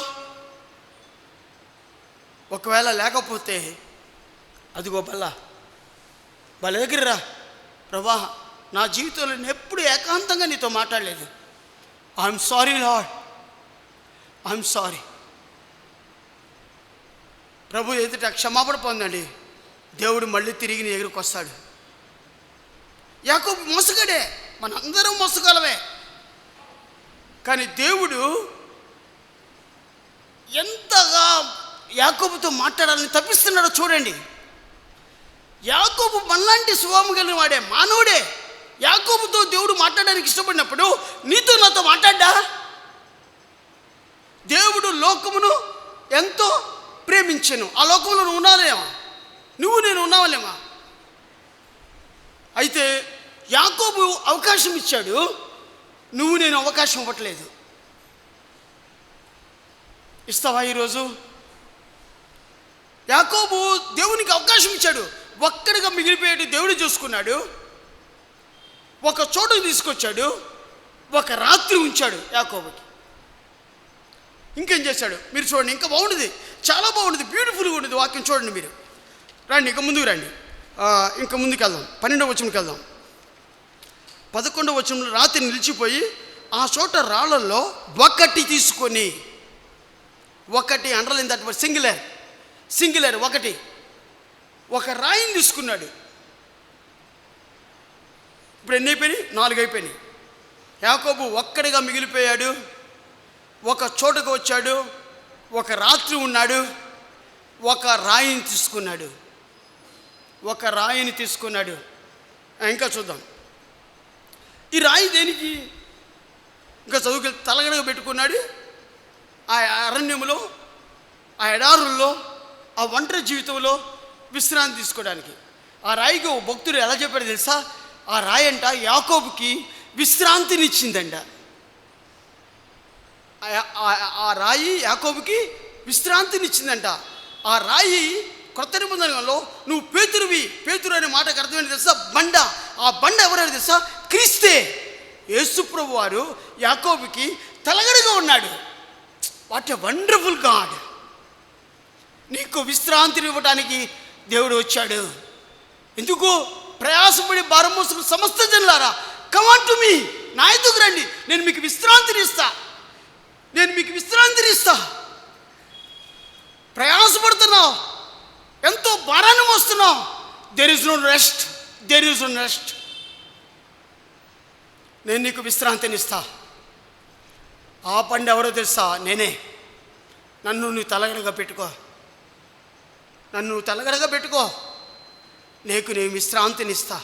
ఒకవేళ లేకపోతే అదిగో బల్ల దగ్గర రా. ప్రభా, నా జీవితంలో నేను ఎప్పుడు ఏకాంతంగా నీతో మాట్లాడలేదు. I'm sorry Lord, I'm sorry. ప్రభు ఎదుట క్షమాపణ పొందండి. దేవుడు మళ్ళీ తిరిగి నీ ఎదురుకు వస్తాడు. యాకోబు మోసగాడే, మనందరం మోసగలమే. కానీ దేవుడు ఎంతగా యాకోబుతో మాట్లాడాలని తప్పిస్తున్నాడో చూడండి. యాకోబు మనలాంటి స్వభావం కలిగిన వాడే, మానవుడే. యాకోబుతో దేవుడు మాట్లాడడానికి ఇష్టపడినప్పుడు నీతో నాతో మాట్లాడ్డా? దేవుడు లోకమును ఎంతో ప్రేమించెను. ఆ లోకంలో నువ్వు ఉన్నావేమా? నువ్వు నేను ఉన్నావాలేమా? అయితే యాకోబు అవకాశం ఇచ్చాడు, నువ్వు నేను అవకాశం ఇవ్వట్లేదు. ఇస్తావా? ఈరోజు యాకోబు దేవునికి అవకాశం ఇచ్చాడు, ఒక్కడిగా మిగిలిపోయాడు. దేవుడు చూసుకున్నాడు, ఒక చోటుకు తీసుకొచ్చాడు, ఒక రాత్రి ఉంచాడు యాకోబుకి. ఇంకేం చేశాడు మీరు చూడండి. ఇంకా బాగుంటుంది, చాలా బాగుంటుంది, బ్యూటిఫుల్గా ఉంటుంది వాక్యం. చూడండి మీరు, రండి ఇంకా ముందుకు రండి. ఇంకా ముందుకు వెళ్దాం. 12వ వచనంకి వెళ్దాం. 11వ వచనంలో రాత్రి నిలిచిపోయి ఆ చోట రాళ్ళల్లో ఒకటి తీసుకొని, ఒకటి అండర్లైన్ దట్ వర్డ్, సింగులర్ ఒకటి, ఒక రాయిని తీసుకున్నాడు. ఇప్పుడు ఎన్ని అయిపోయినాయి? 4 అయిపోయినాయి. యాకోబు ఒక్కడిగా మిగిలిపోయాడు. ఒక చోటుకు వచ్చాడు, ఒక రాత్రి ఉన్నాడు, ఒక రాయిని తీసుకున్నాడు. ఇంకా చూద్దాం, ఈ రాయి దేనికి? ఇంకా చదువుకెళ్ళి తలగడగా పెట్టుకున్నాడు. ఆ అరణ్యంలో, ఆ ఎడారుల్లో, ఆ ఒంటరి జీవితంలో విశ్రాంతి తీసుకోవడానికి. ఆ రాయికి ఓ భక్తుడు ఎలా చెప్పాడు తెలుసా? ఆ రాయి అంట యాకోబుకి విశ్రాంతినిచ్చిందంట. ఆ రాయి యాకోబుకి విశ్రాంతినిచ్చిందంట. ఆ రాయి క్రొత్త నిబంధనలో నువ్వు పేతురు అనే మాటకు అర్థమైంది తెలుసా? బండ. ఆ బండ ఎవరైనా తెలుసా? క్రీస్తే. యేసుప్రభు వారు యాకోబుకి తలగడగా ఉన్నాడు. What a wonderful God! నీకు విశ్రాంతిని ఇవ్వడానికి దేవుడు వచ్చాడు. ఎందుకు? ప్రయాసపడి భారం మోసుకున్న సమస్త జనులారా, కమ్ ఆన్ టు మీ, నా ఎదుగు రండి, నేను మీకు విశ్రాంతిని ఇస్తా. ప్రయాసపడుతున్నావు, ఎంతో భారాన్ని మోస్తున్నావు. There is no rest. నేను నీకు విశ్రాంతిని ఇస్తా. ఆ పండు ఎవరో తెలుసా? నేనే. నన్ను నువ్వు తలగడగా పెట్టుకో. నీకు నేను విశ్రాంతిని ఇస్తా.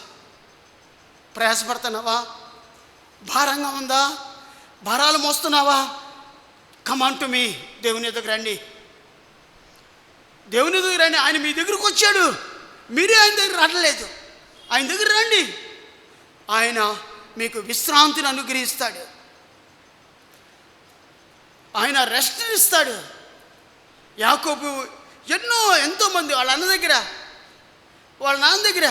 ప్రయాసపడుతున్నావా? భారంగా ఉందా? భారాలు మోస్తున్నావా? Come on to me. దేవుని దగ్గర రండి. ఆయన మీ దగ్గరకు వచ్చాడు. మీరే ఆయన దగ్గర రావట్లేదు. ఆయన దగ్గర రండి. ఆయన మీకు విశ్రాంతిని అనుగ్రహిస్తాడు. ఆయన రెస్ట్ ఇస్తాడు. యాకోబు ఎంతోమంది వాళ్ళ అన్న దగ్గర, వాళ్ళ నాన్న దగ్గర,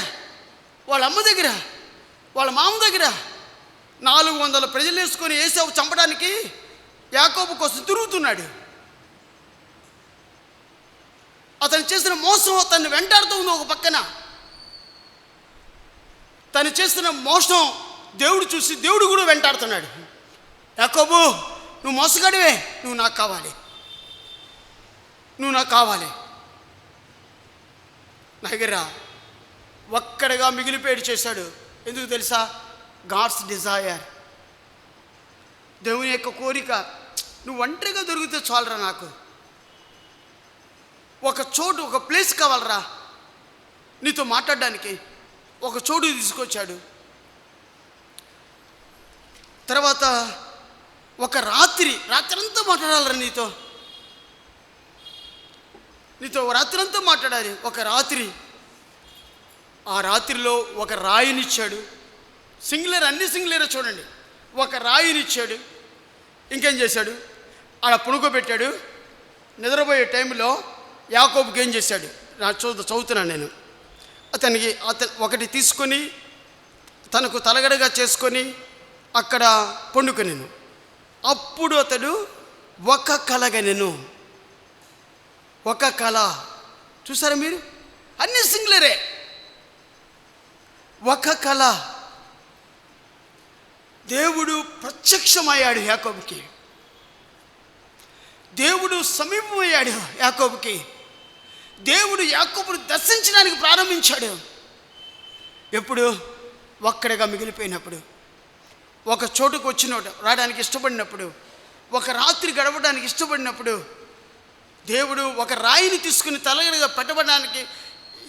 వాళ్ళ అమ్మ దగ్గర, వాళ్ళ మామ దగ్గర 400 ప్రజలు వేసుకొని ఏసావు చంపడానికి యాకోబు కోసం తిరుగుతున్నాడు. అతను చేసిన మోసం తను వెంటాడుతూ ఉంది. ఒక పక్కన తను చేసిన మోసం దేవుడు చూసి దేవుడు కూడా వెంటాడుతున్నాడు. యాకోబు, నువ్వు మోసగాడివే, నువ్వు నాకు కావాలి. నా దగ్గర ఒక్కడిగా మిగిలిపోయాడు చేశాడు. ఎందుకు తెలుసా? గాడ్స్ డిజైర్, దేవుని యొక్క కోరిక. నువ్వు ఒంటరిగా దొరికితే చాలరా, నాకు ఒక చోటు, ఒక ప్లేస్ కావాలరా నీతో మాట్లాడడానికి. ఒక చోటు తీసుకొచ్చాడు. తర్వాత ఒక రాత్రి అంతా మాట్లాడాలరా నీతో రాత్రి అంతా మాట్లాడాలి. ఒక రాత్రి, ఆ రాత్రిలో ఒక రాయినిచ్చాడు. అన్ని సింగులరే చూడండి. ఒక రాయినిచ్చాడు. ఇంకేం చేశాడు? ఆడ పుణుకోబెట్టాడు. నిద్రపోయే టైంలో యాకోబుకి ఏం చేశాడు? చదువుతున్నాను నేను. అతను ఒకటి తీసుకొని తనకు తలగడగా చేసుకొని అక్కడ పండుకొనెను. అప్పుడు అతడు ఒక కలగనెను. ఒక కళ. చూసారా మీరు? అన్ని సింగులరే. ఒక కళ. దేవుడు ప్రత్యక్షమయ్యాడు యాకోబుకి. దేవుడు సమీపమయ్యాడు యాకోబుకి. దేవుడు యాకోబును దర్శించడానికి ప్రారంభించాడు. ఎప్పుడు? ఒక్కడిగా మిగిలిపోయినప్పుడు, ఒక చోటుకు రావడానికి ఇష్టపడినప్పుడు, ఒక రాత్రి గడపడానికి ఇష్టపడినప్పుడు, దేవుడు ఒక రాయిని తీసుకుని తలగడగా పెట్టబడడానికి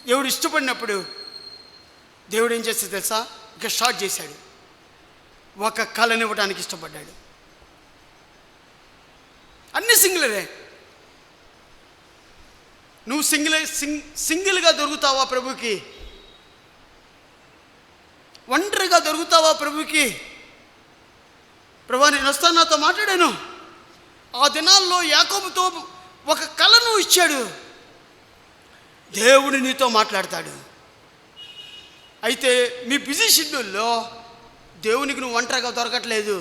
దేవుడు ఇష్టపడినప్పుడు, దేవుడు ఏం చేస్తే తెలుసా? ఇక స్టార్ట్ చేశాడు. ఒక కళనివ్వడానికి ఇష్టపడ్డాడు. అన్ని సింగిలరే. నువ్వు సింగిల్గా దొరుకుతావా ప్రభుకి? ఒంటరిగా దొరుకుతావా ప్రభుకి? ప్రభా, నేను వస్తాను, నాతో మాట్లాడాను. ఆ దినాల్లో యాకోబుతో ఒక కళను ఇచ్చాడు. దేవుడు నీతో మాట్లాడతాడు. అయితే మీ బిజీ షెడ్యూల్లో దేవునికి నువ్వు ఒంటరిగా దొరకట్లేదు.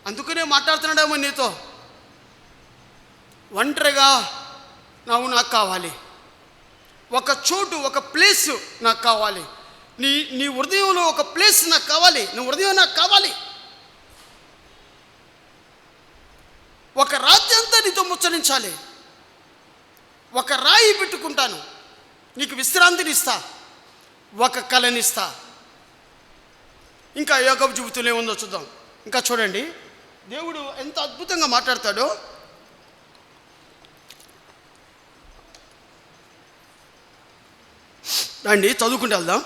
అందుకనే మాట్లాడుతున్నాడేమో నీతో. ఒంటరిగా నాకు కావాలి. ఒక చోటు, ఒక ప్లేస్ నాకు కావాలి. నీ హృదయంలో ఒక ప్లేస్ నాకు కావాలి. నీ హృదయం నాకు కావాలి. ఒక రాత్రి అంతా నీతో ముచ్చరించాలి. ఒక రాయి పెట్టుకుంటాను, నీకు విశ్రాంతిని ఇస్తా, ఒక కళనిస్తా. ఇంకా యాకోబు జీవితంలో ఏముందో చూద్దాం. ఇంకా చూడండి, దేవుడు ఎంత అద్భుతంగా మాట్లాడతాడో. రండి చదువుకుంటూ వెళ్దాం.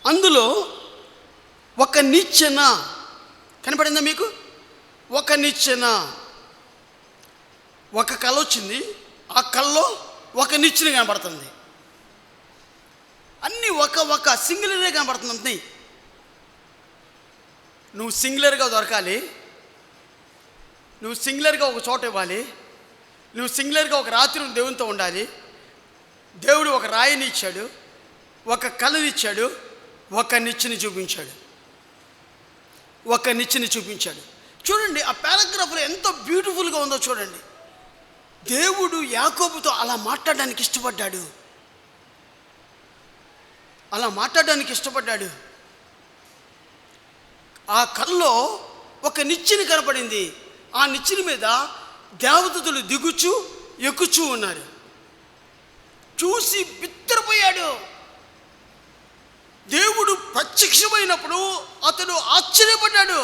అందులో ఒక నిచ్చెన కనపడిందా మీకు? ఒక నిచ్చెన, ఒక కళ వచ్చింది, ఆ కళ్ళలో ఒక నిచ్చెన కనపడుతుంది. అన్నీ ఒక సింగులరే కనపడుతుంది. అంతే. నువ్వు సింగులర్గా దొరకాలి, నువ్వు సింగులర్గా ఒక చోట ఇవ్వాలి, నువ్వు సింగులర్గా ఒక రాత్రి దేవునితో ఉండాలి. దేవుడు ఒక రాయిని ఇచ్చాడు, ఒక కళనిచ్చాడు, ఒక నిచ్చెని చూపించాడు, ఒక నిచ్చెని చూపించాడు. చూడండి ఆ పారాగ్రాఫ్లో ఎంత బ్యూటిఫుల్గా ఉందో చూడండి. దేవుడు యాకోబుతో అలా మాట్లాడడానికి ఇష్టపడ్డాడు, అలా మాట్లాడడానికి ఇష్టపడ్డాడు. ఆ కల్లో ఒక నిచ్చెన కనపడింది. ఆ నిచ్చెన మీద దేవదూతలు దిగుచు ఎక్కుచూ ఉన్నారు. చూసి బిత్తరపోయాడు. దేవుడు ప్రత్యక్షమైనప్పుడు అతడు ఆశ్చర్యపడ్డాడు.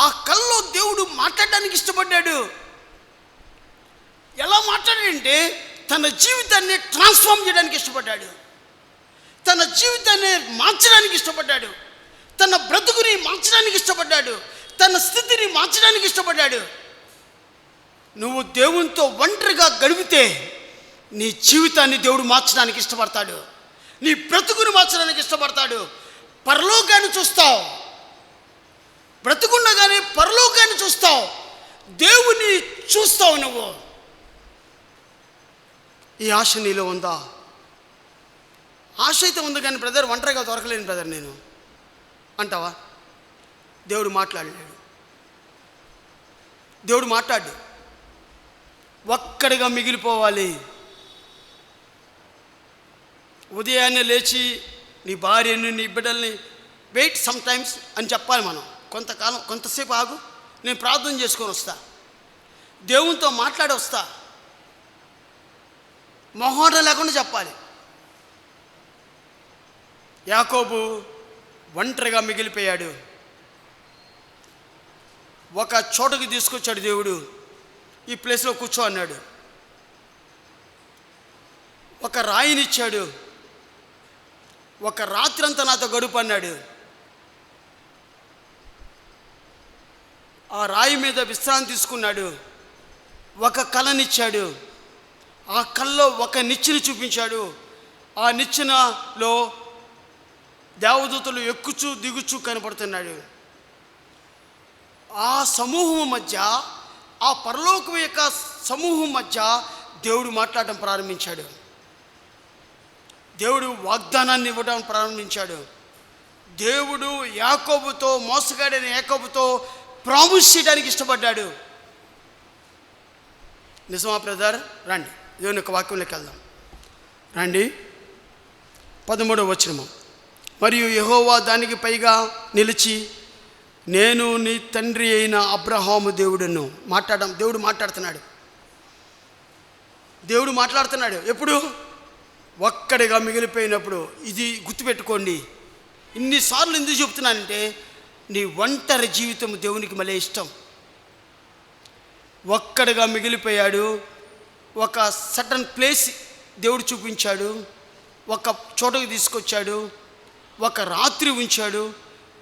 ఆ కల్లో దేవుడు మాట్లాడడానికి ఇష్టపడ్డాడు. ఎలా మాట్లాడాడంటే తన జీవితాన్ని ట్రాన్స్ఫార్మ్ చేయడానికి ఇష్టపడ్డాడు, తన జీవితాన్ని మార్చడానికి ఇష్టపడ్డాడు, తన బ్రతుకుని మార్చడానికి ఇష్టపడ్డాడు, తన స్థితిని మార్చడానికి ఇష్టపడ్డాడు. నువ్వు దేవునితో ఒంటరిగా గడిపితే నీ జీవితాన్ని దేవుడు మార్చడానికి ఇష్టపడతాడు, నీ బ్రతుకుని మార్చడానికి ఇష్టపడతాడు. పరలోకాన్ని చూస్తావు, బ్రతుకుండగానే పరలోకాన్ని చూస్తావు, దేవుని చూస్తావు. నువ్వు ఈ ఆశ నీలో ఉందా? ఆశ అయితే ఉంది, కానీ బ్రదర్ ఒంటరిగా దొరకలేను బ్రదర్ నేను అంటావా? దేవుడు మాట్లాడలేడు. దేవుడు మాట్లాడు. ఒక్కడిగా మిగిలిపోవాలి. ఉదయాన్నే లేచి నీ భార్యని నీ బిడ్డల్ని వెయిట్ సమ్ టైమ్స్ అని చెప్పాలి. మనం కొంతకాలం కొంతసేపు ఆగు, నేను ప్రార్థన చేసుకొని వస్తా, దేవునితో మాట్లాడి వస్తా, మొహమాట లేకుండా చెప్పాలి. యాకోబు ఒంటరిగా మిగిలిపోయాడు. ఒక చోటకి తీసుకొచ్చాడు దేవుడు, ఈ ప్లేస్లో కూర్చో అన్నాడు. ఒక రాయినిచ్చాడు, ఒక రాత్రి అంతా నాతో గడుపు అన్నాడు. ఆ రాయి మీద విశ్రాంతి తీసుకున్నాడు. ఒక కళనిచ్చాడు, ఆ కళ్ళలో ఒక నిచ్చెన చూపించాడు. ఆ నిచ్చెనలో దేవదూతలు ఎక్కుచూ దిగుచూ కనపడుతున్నాడు. ఆ సమూహం మధ్య, ఆ పరలోకం యొక్క సమూహం మధ్య దేవుడు మాట్లాడటం ప్రారంభించాడు. దేవుడు వాగ్దానాన్ని ఇవ్వడం ప్రారంభించాడు. దేవుడు యాకోబుతో, మోసగాడైన యాకోబుతో ప్రామిస్ చేయడానికి ఇష్టపడ్డాడు. నిజమా బ్రదర్? రండి దేవుని యొక్క వాక్యంలోకి వెళ్దాం. రండి 13వ వచనము. మరియు యెహోవా దానికి పైగా నిలిచి, నేను నీ తండ్రి అయిన అబ్రహాము దేవుడును. దేవుడు మాట్లాడుతున్నాడు. దేవుడు మాట్లాడుతున్నాడు ఎప్పుడు? ఒక్కడిగా మిగిలిపోయినప్పుడు. ఇది గుర్తుపెట్టుకోండి. ఇన్నిసార్లు ఎందుకు చెప్తున్నానంటే, నీ ఒంటరి జీవితం దేవునికి మళ్ళీ ఇష్టం. ఒక్కడిగా మిగిలిపోయాడు. ఒక సర్టన్ ప్లేస్ దేవుడు చూపించాడు, ఒక చోటకు తీసుకొచ్చాడు, ఒక రాత్రి ఉంచాడు,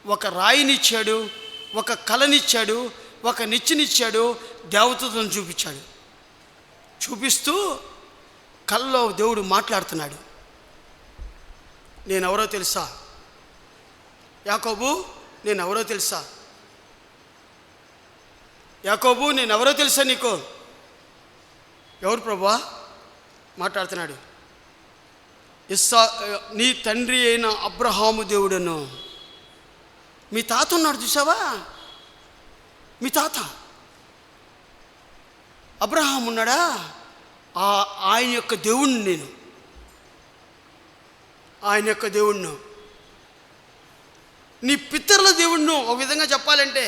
ఒక రాయినిచ్చాడు, ఒక కళనిచ్చాడు, ఒక నిచ్చెనిచ్చాడు, దేవతలను చూపించాడు. చూపిస్తూ కల్లో దేవుడు మాట్లాడుతున్నాడు. నేనెవరో తెలుసా యాకోబు? నేనెవరో తెలుసా యాకోబు? నేనెవరో తెలుసా నీకు? ఎవరు ప్రభువా? మాట్లాడుతున్నాడు. నీ తండ్రి అయిన అబ్రహాము దేవుడను. మీ తాత ఉన్నాడు చూసావా? మీ తాత అబ్రహాం ఉన్నాడా? ఆయన యొక్క దేవుణ్ణి నేను, ఆయన యొక్క దేవుణ్ణి, నీ పితరుల దేవుణ్ణి. ఒక విధంగా చెప్పాలంటే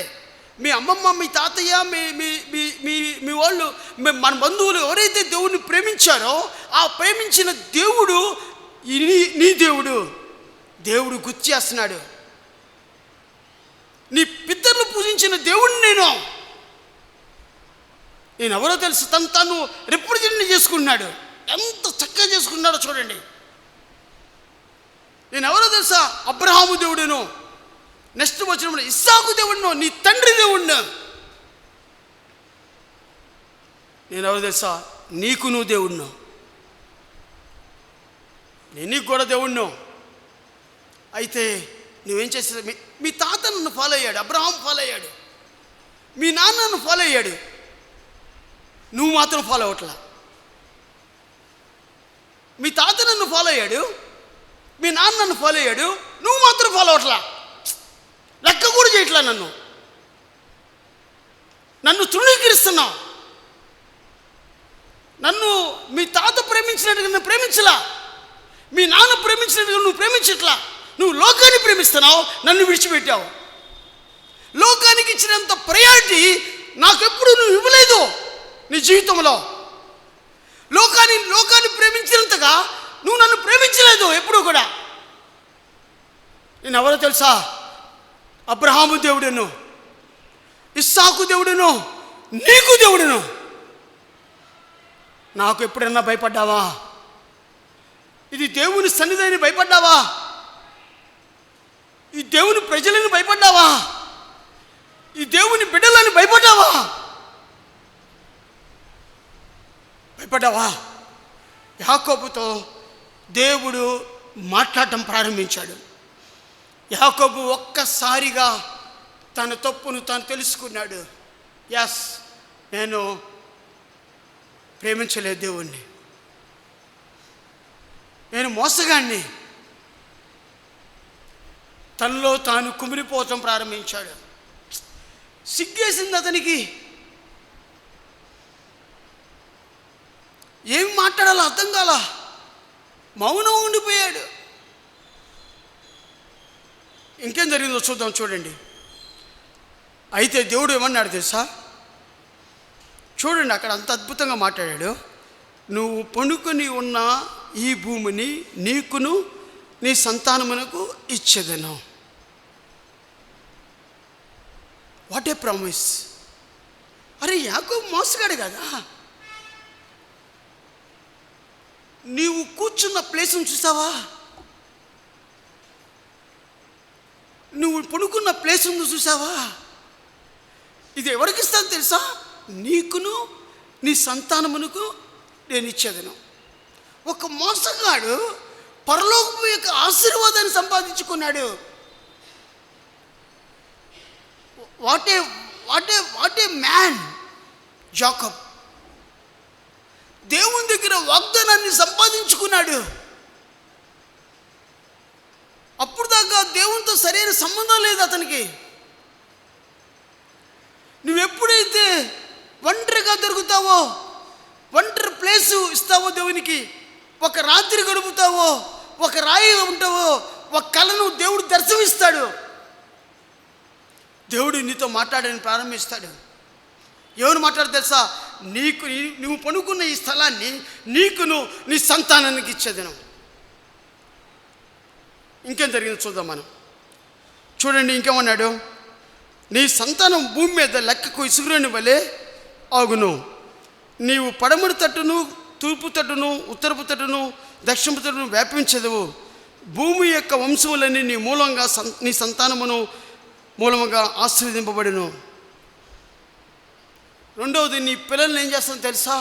మీ అమ్మమ్మ, మీ తాతయ్య, మీ మీ మీ మీ మీ వాళ్ళు, మన బంధువులు ఎవరైతే దేవుడిని ప్రేమించారో ఆ ప్రేమించిన దేవుడు నీ దేవుడు. దేవుడు గుర్తు చేస్తున్నాడు, నీ పితరులు పూజించిన దేవుడిని నేను ఎవరో తెలుసు. తను రిప్రజెంట్ చేసుకున్నాడు. ఎంత చక్కగా చేసుకున్నాడో చూడండి. నేను ఎవరో తెలుసా? అబ్రహాము దేవుడును, నెక్స్ట్ వచ్చినప్పుడు ఇస్సాకు దేవుడును, నీ తండ్రి దేవుడిను. నేను ఎవరో తెలుసా? నీకు నువ్వు దేవుడిను, నేను నీకు కూడా దేవుడిను. అయితే నువ్వేం చేసా? మీ తాత నన్ను ఫాలో అయ్యాడు, అబ్రహాం ఫాలో అయ్యాడు, మీ నాన్న నన్ను ఫాలో అయ్యాడు, నువ్వు మాత్రం ఫాలో అవట్లా. మీ తాత నన్ను ఫాలో అయ్యాడు, మీ నాన్న నన్ను ఫాలో అయ్యాడు, నువ్వు మాత్రం ఫాలో అవట్లా. లెక్క కూడా చేయట్లా. నన్ను తృణీకరిస్తున్నావు. నన్ను మీ తాత ప్రేమించినట్టుగా నువ్వు ప్రేమించలా, మీ నాన్న ప్రేమించినట్టుగా నువ్వు ప్రేమించట్లా. నువ్వు లోకాన్ని ప్రేమిస్తున్నావు, నన్ను విడిచిపెట్టావు. లోకానికి ఇచ్చినంత ప్రయారిటీ నాకెప్పుడు నువ్వు ఇవ్వలేదు నీ జీవితంలో. లోకాన్ని ప్రేమించినంతగా నువ్వు నన్ను ప్రేమించలేదు ఎప్పుడు కూడా. నేను ఎవరో తెలుసా? అబ్రహాము దేవుడును, ఇస్సాకు దేవుడును, నీకు దేవుడును. నాకు ఎప్పుడన్నా భయపడ్డావా? ఇది దేవుని సన్నిధిని భయపడ్డావా? ఈ దేవుని ప్రజలను భయపడ్డావా? ఈ దేవుని బిడ్డలను భయపడ్డావా? భయపడ్డావా? యాకోబుతో దేవుడు మాట్లాడటం ప్రారంభించాడు. యాకోబు ఒక్కసారిగా తన తప్పును తాను తెలుసుకున్నాడు. ఎస్, నేను ప్రేమించలేదు దేవుణ్ణి, నేను మోసగాన్ని. తనలో తాను కుమిలిపోవటం ప్రారంభించాడు. సిగ్గేసింది అతనికి. ఏం మాట్లాడాలో అర్థం కాలా, మౌనం ఉండిపోయాడు. ఇంకేం జరిగిందో చూద్దాం, చూడండి. అయితే దేవుడు ఏమన్నాడు తెలుసా? చూడండి, అక్కడ అంత అద్భుతంగా మాట్లాడాడు. నువ్వు పనుకొని ఉన్న ఈ భూమిని నీకును నీ సంతానమునకు ఇచ్చేదను. What a promise! అరే యాకోబు మోసగాడు కదా. నీవు కూర్చున్న ప్లేస్ను చూసావా? నువ్వు పడుకున్న ప్లేస్ ఉంది చూసావా? ఇది ఎవరికి ఇస్తాను తెలుసా? నీకును నీ సంతానమునకు నేను ఇచ్చేదను. ఒక మోసగాడు పరలోకపు యొక్క ఆశీర్వాదాన్ని సంపాదించుకున్నాడు. What a man Jacob. దేవుని దగ్గర వాగ్దానాన్ని సంపాదించుకున్నాడు. అప్పుడు దాకా దేవునితో సరైన సంబంధం లేదు అతనికి. నువ్వెప్పుడైతే ఒంటరిగా దొరుకుతావో, ఒంటరి ప్లేసు ఇస్తావో దేవునికి, ఒక రాత్రి గడుపుతావో, ఒక రాయి ఉంటావో, ఒక కళను దేవుడు దర్శనమిస్తాడు. దేవుడు నీతో మాట్లాడని ప్రారంభిస్తాడు. ఎవరు మాట్లాడు తెలుసా? నువ్వు పనుకున్న ఈ స్థలాన్ని నీకును నీ సంతానానికి ఇచ్చేదను. ఇంకేం జరిగిందో చూద్దాం మనం. చూడండి, ఇంకేమన్నాడు? నీ సంతానం భూమి మీద లెక్కకు ఇసుగురేణి వలె ఆగును. నీవు పడమటి తట్టును, తూర్పు తట్టును, ఉత్తరపు తట్టును, దక్షిణపు తట్టును వ్యాపించదవు. భూమి యొక్క వంశములన్నీ నీ మూలంగా నీ సంతానమును మూలముగా ఆశీర్వదింపబడును. రెండవది, నీ పిల్లల్ని ఏం చేస్తాను తెలుసా?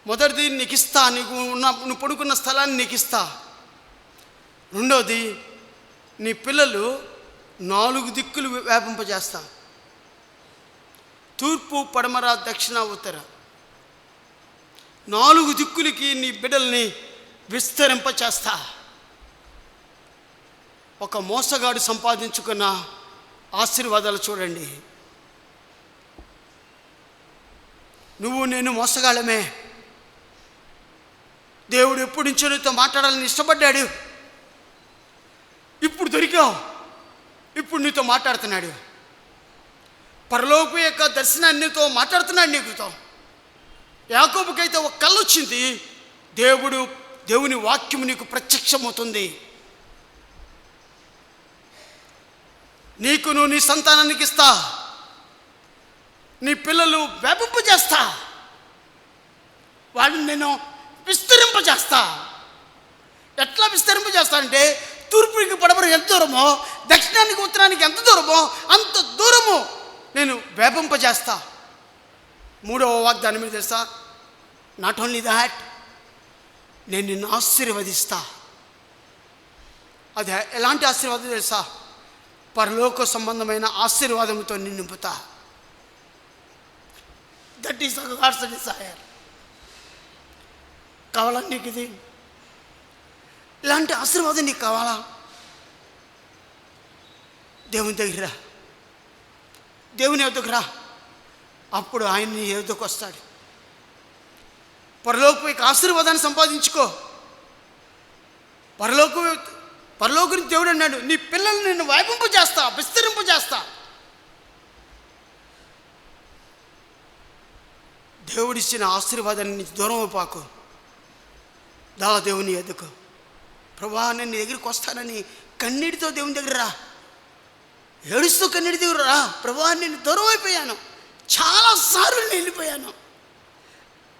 మొదటిది, నీకు ఇస్తా, నువ్వు పడుకున్న స్థలాన్ని నీకు ఇస్తా. రెండవది, నీ పిల్లలు 4 దిక్కులు వ్యాపింపజేస్తా. తూర్పు, పడమర, దక్షిణ, ఉత్తర 4 దిక్కులకి నీ బిడ్డల్ని విస్తరింపచేస్తా. ఒక మోసగాడు సంపాదించుకున్న ఆశీర్వాదాలు చూడండి. నువ్వు నేను మోసగాళ్ళమే. దేవుడు ఎప్పటి నుంచో నీతో మాట్లాడాలని ఇష్టపడ్డాడు. ఇప్పుడు దొరికావు, ఇప్పుడు నీతో మాట్లాడుతున్నాడు. పరలోకపు యొక్క దర్శనాన్ని నీతో మాట్లాడుతున్నాడు నీకుతో. యాకోబుకైతే ఒక కళ్ళు వచ్చింది, దేవుని వాక్యము నీకు ప్రత్యక్షమవుతుంది. నీకును నీ సంతానానికి ఇస్తా, నీ పిల్లలు వ్యాపింపజేస్తా, వాళ్ళని నేను విస్తరింపజేస్తా. ఎట్లా విస్తరింపజేస్తా అంటే, తూర్పుకి పడమర ఎంత దూరమో, దక్షిణానికి ఉత్తరానికి ఎంత దూరమో అంత దూరము నేను వ్యాపింపజేస్తా. మూడవ వాగ్దానం మీద చేస్తా, నాట్ ఓన్లీ దాట్, నేను నిన్ను ఆశీర్వదిస్తా. అది ఎలాంటి ఆశీర్వాదం తెలుసా? పరలోక సంబంధమైన ఆశీర్వాదంతో నిన్ను నింపుతా. That is God's desire. కావాలా నీకు ఇది? ఇలాంటి ఆశీర్వాదం నీకు కావాలా? దేవుని దగ్గర రా, దేవుని ఎదుగుకు రా, అప్పుడు ఆయన నీ ఎదుగుకు వస్తాడు. పరలోక ఆశీర్వాదాన్ని సంపాదించుకో. పరలోకుని దేవుడు అన్నాడు, నీ పిల్లల్ని నిన్ను వైపింపజేస్తా, విస్తరింపజేస్తా. దేవుడిచ్చిన ఆశీర్వాదాన్ని నుంచి దూరం పాకు. దా దేవుని ఎదుకు. ప్రభా, నేను నీ దగ్గరికి వస్తానని కన్నీటితో దేవుని దగ్గర రా, ఏడుస్తూ కన్నీటి దగ్గర రా. ప్రభా, నేను దూరం అయిపోయాను, చాలాసార్లు నేను వెళ్ళిపోయాను,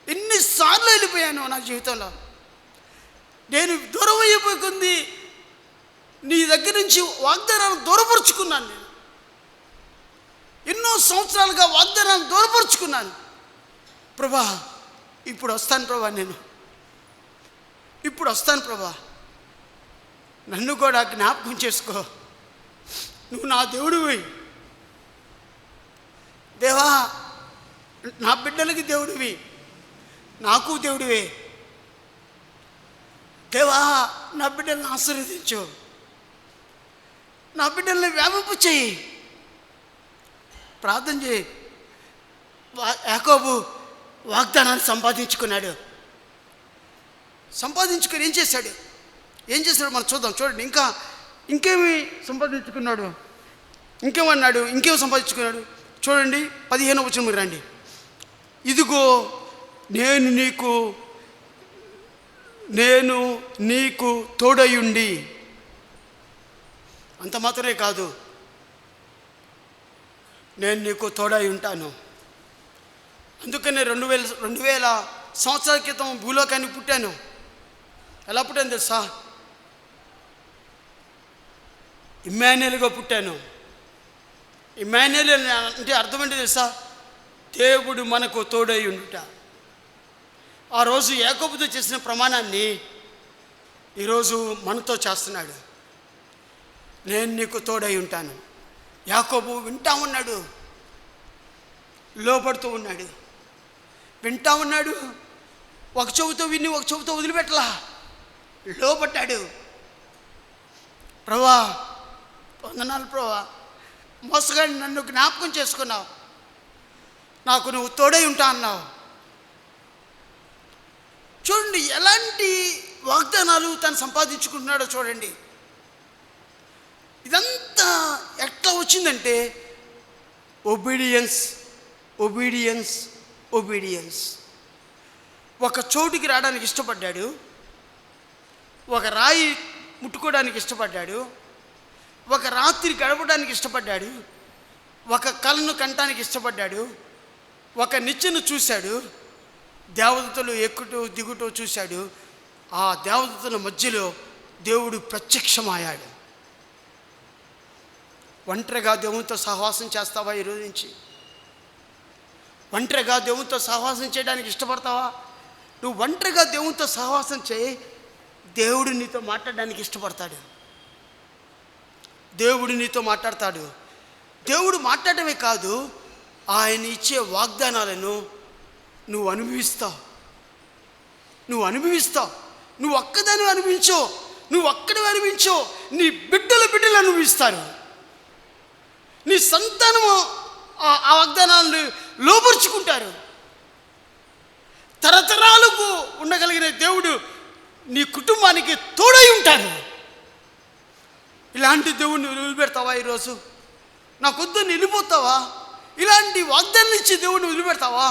ఎన్నిసార్లు వెళ్ళిపోయాను నా జీవితంలో. నేను దూరం అయిపోయింది, నీ దగ్గర నుంచి వాగ్దానాలు దూరపరుచుకున్నాను. నేను ఎన్నో సంవత్సరాలుగా వాగ్దానాలు దూరపరుచుకున్నాను. ప్రభా, ఇప్పుడు వస్తాను ప్రభా, నేను ఇప్పుడు వస్తాను ప్రభా, నన్ను కూడా జ్ఞాపకం చేసుకో. నువ్వు నా దేవుడివి దేవా, నా బిడ్డలకి దేవుడివి, నాకు దేవుడివే దేవా. నా బిడ్డల్ని ఆశీర్వదించు, నా బిడ్డల్ని వ్యాపింపు చేయి. ప్రార్థన చేయి. యాకోబు వాగ్దానాన్ని సంపాదించుకున్నాడు. సంపాదించుకొని ఏం చేశాడు మనం చూద్దాం. చూడండి, ఇంకేమి సంపాదించుకున్నాడు, ఇంకేమన్నాడు, ఇంకేమి సంపాదించుకున్నాడు చూడండి. 15వ వచనం మీరు రండి. ఇదిగో నేను నీకు తోడయుండి. అంత మాత్రమే కాదు, నేను నీకు తోడై ఉంటాను. అందుకనే 2000 సంవత్సరాల క్రితం భూలోకానికి పుట్టాను. ఎలా పుట్టాను తెలుసా? ఇమ్మాన్యుయల్గా పుట్టాను. ఇమ్మాన్యుయల్ అంటే అర్థం ఏంటి తెలుసా? దేవుడు మనకు తోడై ఉండుట. ఆ రోజు యాకోబుతో చేసిన ప్రమాణాన్ని ఈరోజు మనతో చేస్తున్నాడు. నేను నీకు తోడై ఉంటాను. యాకోబు వింటా ఉన్నాడు, లోపడుతూ ఉన్నాడు, వింటా ఉన్నాడు. ఒక చెవుతో విని ఒక చెవుతో వదిలిపెట్టలా, లోపడ్డాడు. ప్రభా, వందనాలు ప్రభా, మోసగాడిని నన్ను జ్ఞాపకం చేసుకున్నావు, నాకు నువ్వు తోడై ఉంటా అన్నావు. చూడండి ఎలాంటి వాగ్దానాలు తను సంపాదించుకుంటున్నాడో చూడండి. ఇదంతా ఎట్లా వచ్చిందంటే ఒబీడియన్స్, ఒబీడియన్స్, ఒబీడియన్స్. ఒక చోటుకి రావడానికి ఇష్టపడ్డాడు, ఒక రాయి ముట్టుకోవడానికి ఇష్టపడ్డాడు, ఒక రాత్రి గడపడానికి ఇష్టపడ్డాడు, ఒక కలను కంటానికి ఇష్టపడ్డాడు, ఒక నిచ్చెను చూశాడు, దేవదూతలు ఎక్కుటూ దిగుటూ చూశాడు. ఆ దేవదూతల మధ్యలో దేవుడు ప్రత్యక్షమయ్యాడు. ఒంటరిగా దేవునితో సహవాసం చేస్తావా? ఈరోజు నుంచి ఒంటరిగా దేవునితో సహవాసం చేయడానికి ఇష్టపడతావా? నువ్వు ఒంటరిగా దేవునితో సహవాసం చేయి, దేవుడు నీతో మాట్లాడడానికి ఇష్టపడతాడు. దేవుడు నీతో మాట్లాడతాడు. దేవుడు మాట్లాడటమే కాదు, ఆయన ఇచ్చే వాగ్దానాలను నువ్వు అనుభవిస్తావు. నువ్వు ఒక్కదాన్ని అనుభవించో, నువ్వు ఒక్కడే అనుభవించో, నీ బిడ్డలు అనుభవిస్తారు. నీ సంతానము ఆ వాగ్దానాలను లోపరుచుకుంటారు. తరతరాలకు ఉండగలిగిన దేవుడు నీ కుటుంబానికి తోడై ఉంటారు. ఇలాంటి దేవుడిని వదిలిపెడతావా? ఈరోజు నాకొద్దు వెళ్ళిపోతావా? ఇలాంటి వాగ్దానం ఇచ్చే దేవుడిని వదిలిపెడతావా?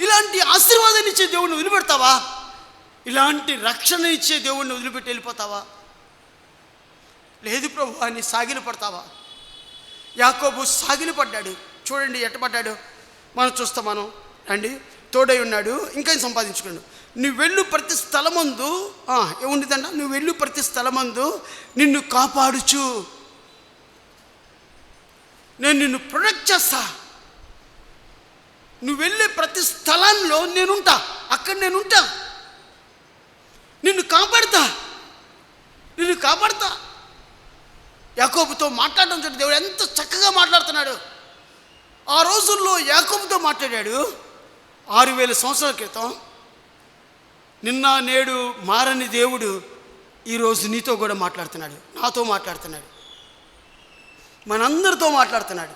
ఇలాంటి ఆశీర్వాదాన్ని ఇచ్చే దేవుడిని వదిలిపెడతావా? ఇలాంటి రక్షణ ఇచ్చే దేవుడిని వదిలిపెట్టి వెళ్ళిపోతావా? లేదు ప్రభు అని సాగిలు పడతావా? యాకోబు సాగిలు పడ్డాడు. చూడండి ఎట్ట పడ్డాడు మనం చూస్తాం. మనం అండి తోడై ఉన్నాడు, ఇంకా సంపాదించుకున్నాడు. నువ్వు వెళ్ళు ప్రతి స్థలమందు ఏముండిదంట, నువ్వు వెళ్ళు ప్రతి స్థలమందు నిన్ను కాపాడుచు, నేను నిన్ను ప్రొటెక్ట్ చేస్తా. నువ్వు వెళ్ళే ప్రతి స్థలంలో నేనుంటా, అక్కడ నేనుంటా, నిన్ను కాపాడుతా, నిన్ను కాపాడుతా. యాకోబుతో మాట్లాడడం చూడండి, దేవుడు ఎంత చక్కగా మాట్లాడుతున్నాడు. ఆ రోజుల్లో యాకోబుతో మాట్లాడాడు 6000 సంవత్సరాల క్రితం. నిన్న నేడు మారని దేవుడు ఈరోజు నీతో కూడా మాట్లాడుతున్నాడు, నాతో మాట్లాడుతున్నాడు, మనందరితో మాట్లాడుతున్నాడు.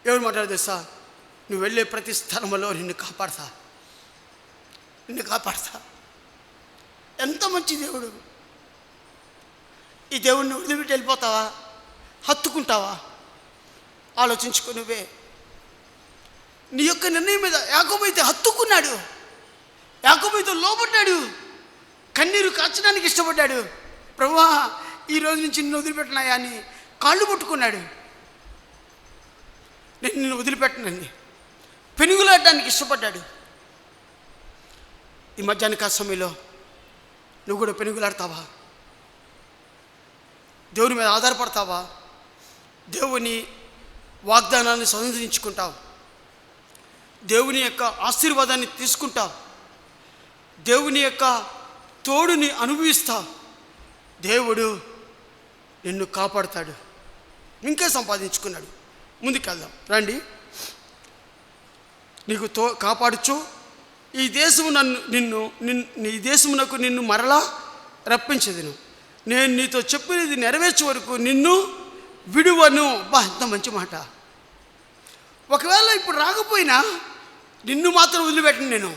ఎవరు మాట్లాడదు సార్? నువ్వు వెళ్ళే ప్రతి స్థలంలో నిన్ను కాపాడతా, నిన్ను కాపాడతా. ఎంత మంచి దేవుడు! ఈ దేవుడిని వదిలిపెట్టి వెళ్ళిపోతావా? హత్తుకుంటావా? ఆలోచించుకో నువ్వే. నీ యొక్క నిర్ణయం మీద యాకోబు అయితే హత్తుకున్నాడు, యాకోబు అయితే లోపడ్డాడు, కన్నీరు కాచడానికి ఇష్టపడ్డాడు. ప్రభువా ఈ రోజు నుంచి నిన్ను వదిలిపెట్టినాయా అని కాళ్ళు పట్టుకున్నాడు. నేను నిన్ను వదిలిపెట్టనండి, పెనుగులాడడానికి ఇష్టపడ్డాడు. ఈ మధ్యాహ్న కాల సమయంలో నువ్వు కూడా పెనుగులాడతావా? దేవుని మీద ఆధారపడతావా? దేవుని వాగ్దానాన్ని సంధించుకుంటావు, దేవుని యొక్క ఆశీర్వాదాన్ని తీసుకుంటావు, దేవుని యొక్క తోడుని అనుభవిస్తావు. దేవుడు నిన్ను కాపాడుతాడు. ఇంకా సంపాదించుకున్నాడు. ముందుకెళ్దాం రండి. నీకు కాపాడుచు ఈ దేశము నీ దేశమునకు నిన్ను మరలా రప్పించదును, నేను నీతో చెప్పినది నెరవేర్చే వరకు నిన్ను విడువను. ఎంత మంచి మాట. ఒకవేళ ఇప్పుడు రాకపోయినా నిన్ను మాత్రం వదిలిపెట్టను, నేను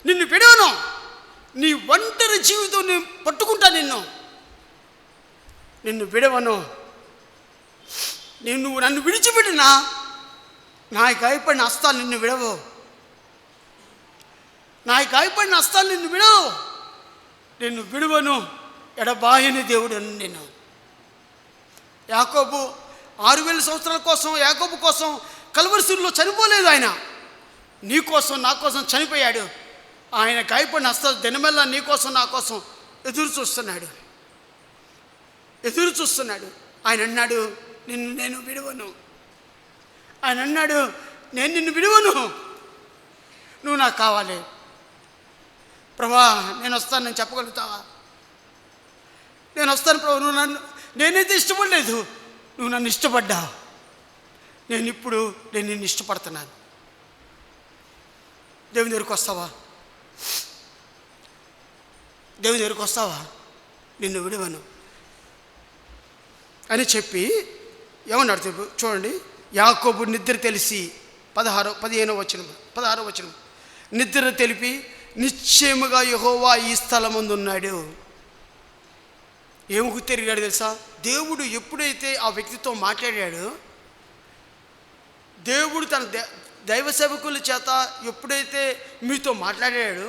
నిన్ను విడవను. నీ ఒంటరి జీవితం నేను పట్టుకుంటా, నిన్ను విడవను. నువ్వు నన్ను విడిచిపెట్టినా నా గాయపడిన హస్తాలు నిన్ను విడవు, నా గాయపడిన హస్తాలు నిన్ను విడవు. నిన్ను విడువను, ఎడబాయని దేవుడు నేను. యాకోబు 6000 సంవత్సరాల కోసం, యాకోబు కోసం కల్వరిశిలువలో చనిపోలేదు. ఆయన నీ కోసం నా కోసం చనిపోయాడు. ఆయన గాయపడిన హస్తాలు దినమెల్లా నీ కోసం నా కోసం ఎదురు చూస్తున్నాడు. ఆయన అన్నాడు నేను విడువను. ఆయన అన్నాడు నేను నిన్ను విడువను, నువ్వు నాకు కావాలి. ప్రభా నేను వస్తాను, నేను చెప్పగలుగుతావా? నేను వస్తాను ప్రభు, నేనైతే ఇష్టపడలేదు, నువ్వు నన్ను ఇష్టపడ్డా. నేను నిన్ను ఇష్టపడుతున్నాను. దేవుని దగ్గరికి వస్తావా? దేవుని దగ్గరికి వస్తావా? నిన్ను విడువను అని చెప్పి ఏమన్నాడు చూడండి. యాకోబు నిద్ర తెలిసి 16వ వచనం, నిద్ర తెలిపి నిశ్చయముగా యెహోవా ఈ స్థలమందు ఉన్నాడు. ఏమి గుర్తెరిగాడు తెలుసా? దేవుడు ఎప్పుడైతే ఆ వ్యక్తితో మాట్లాడాడో, దేవుడు తన దైవ సేవకుల చేత ఎప్పుడైతే మీతో మాట్లాడాడో,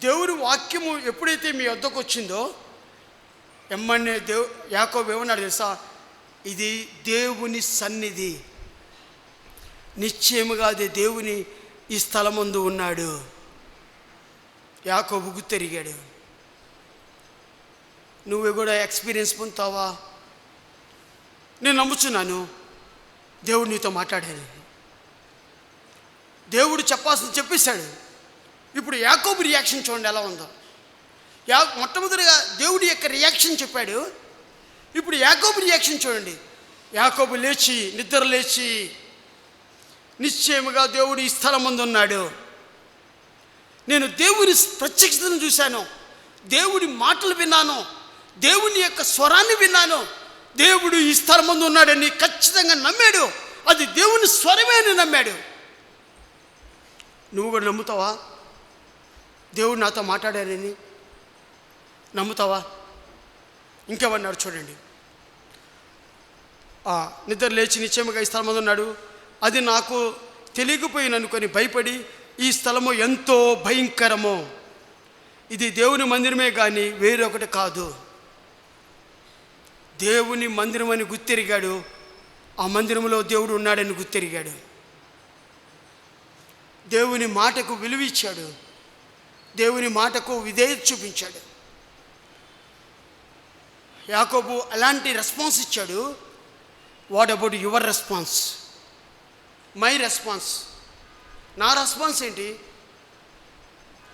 దేవుని వాక్యము ఎప్పుడైతే మీ వద్దకు వచ్చిందో ఎమ్మనే యాకోబు ఏమన్నాడు తెలుసా? ఇది దేవుని సన్నిధి, నిశ్చయముగా అది దేవుని ఈ స్థలమందు ఉన్నాడు. యాకోబు గుర్తెరిగాడు. నువ్వు కూడా ఎక్స్పీరియన్స్ పొందుతావా? నేను నమ్ముచున్నాను దేవుడు నీతో మాట్లాడాడు, దేవుడు చెప్పాల్సింది చెప్పేశాడు. ఇప్పుడు యాకోబు రియాక్షన్ చూడండి ఎలా ఉందో. మొట్టమొదటిగా దేవుడి యొక్క రియాక్షన్ చెప్పాడు. ఇప్పుడు యాకోబు రియాక్షన్ చూడండి. యాకోబు నిద్ర లేచి నిశ్చయముగా దేవుడు ఈ స్థలం ముందు ఉన్నాడు. నేను దేవుని ప్రత్యక్షతను చూశాను, దేవుడి మాటలు విన్నాను, దేవుని యొక్క స్వరాన్ని విన్నాను. దేవుడు ఈ స్థలం ముందు ఉన్నాడని ఖచ్చితంగా నమ్మాడు. అది దేవుని స్వరమే అని నమ్మాడు. నువ్వు కూడా నమ్ముతావా? దేవుడు నాతో మాట్లాడాడని నమ్ముతావా? ఇంకేమన్నాడు చూడండి. నిద్ర లేచి నిశ్చయముగా ఈ స్థలం ఉన్నాడు. అది నాకు తెలియకపోయిననుకొని భయపడి, ఈ స్థలము ఎంతో భయంకరమో, ఇది దేవుని మందిరమే కానీ వేరొకటి కాదు. దేవుని మందిరం అని గుర్తెరిగాడు. ఆ మందిరంలో దేవుడు ఉన్నాడని గుర్తెరిగాడు. దేవుని మాటకు విలువ ఇచ్చాడు. దేవుని మాటకు విధేయత చూపించాడు. యాకోబు అలాంటి రెస్పాన్స్ ఇచ్చాడు. What about your response? My response, నా రెస్పాన్స్ ఏంటి?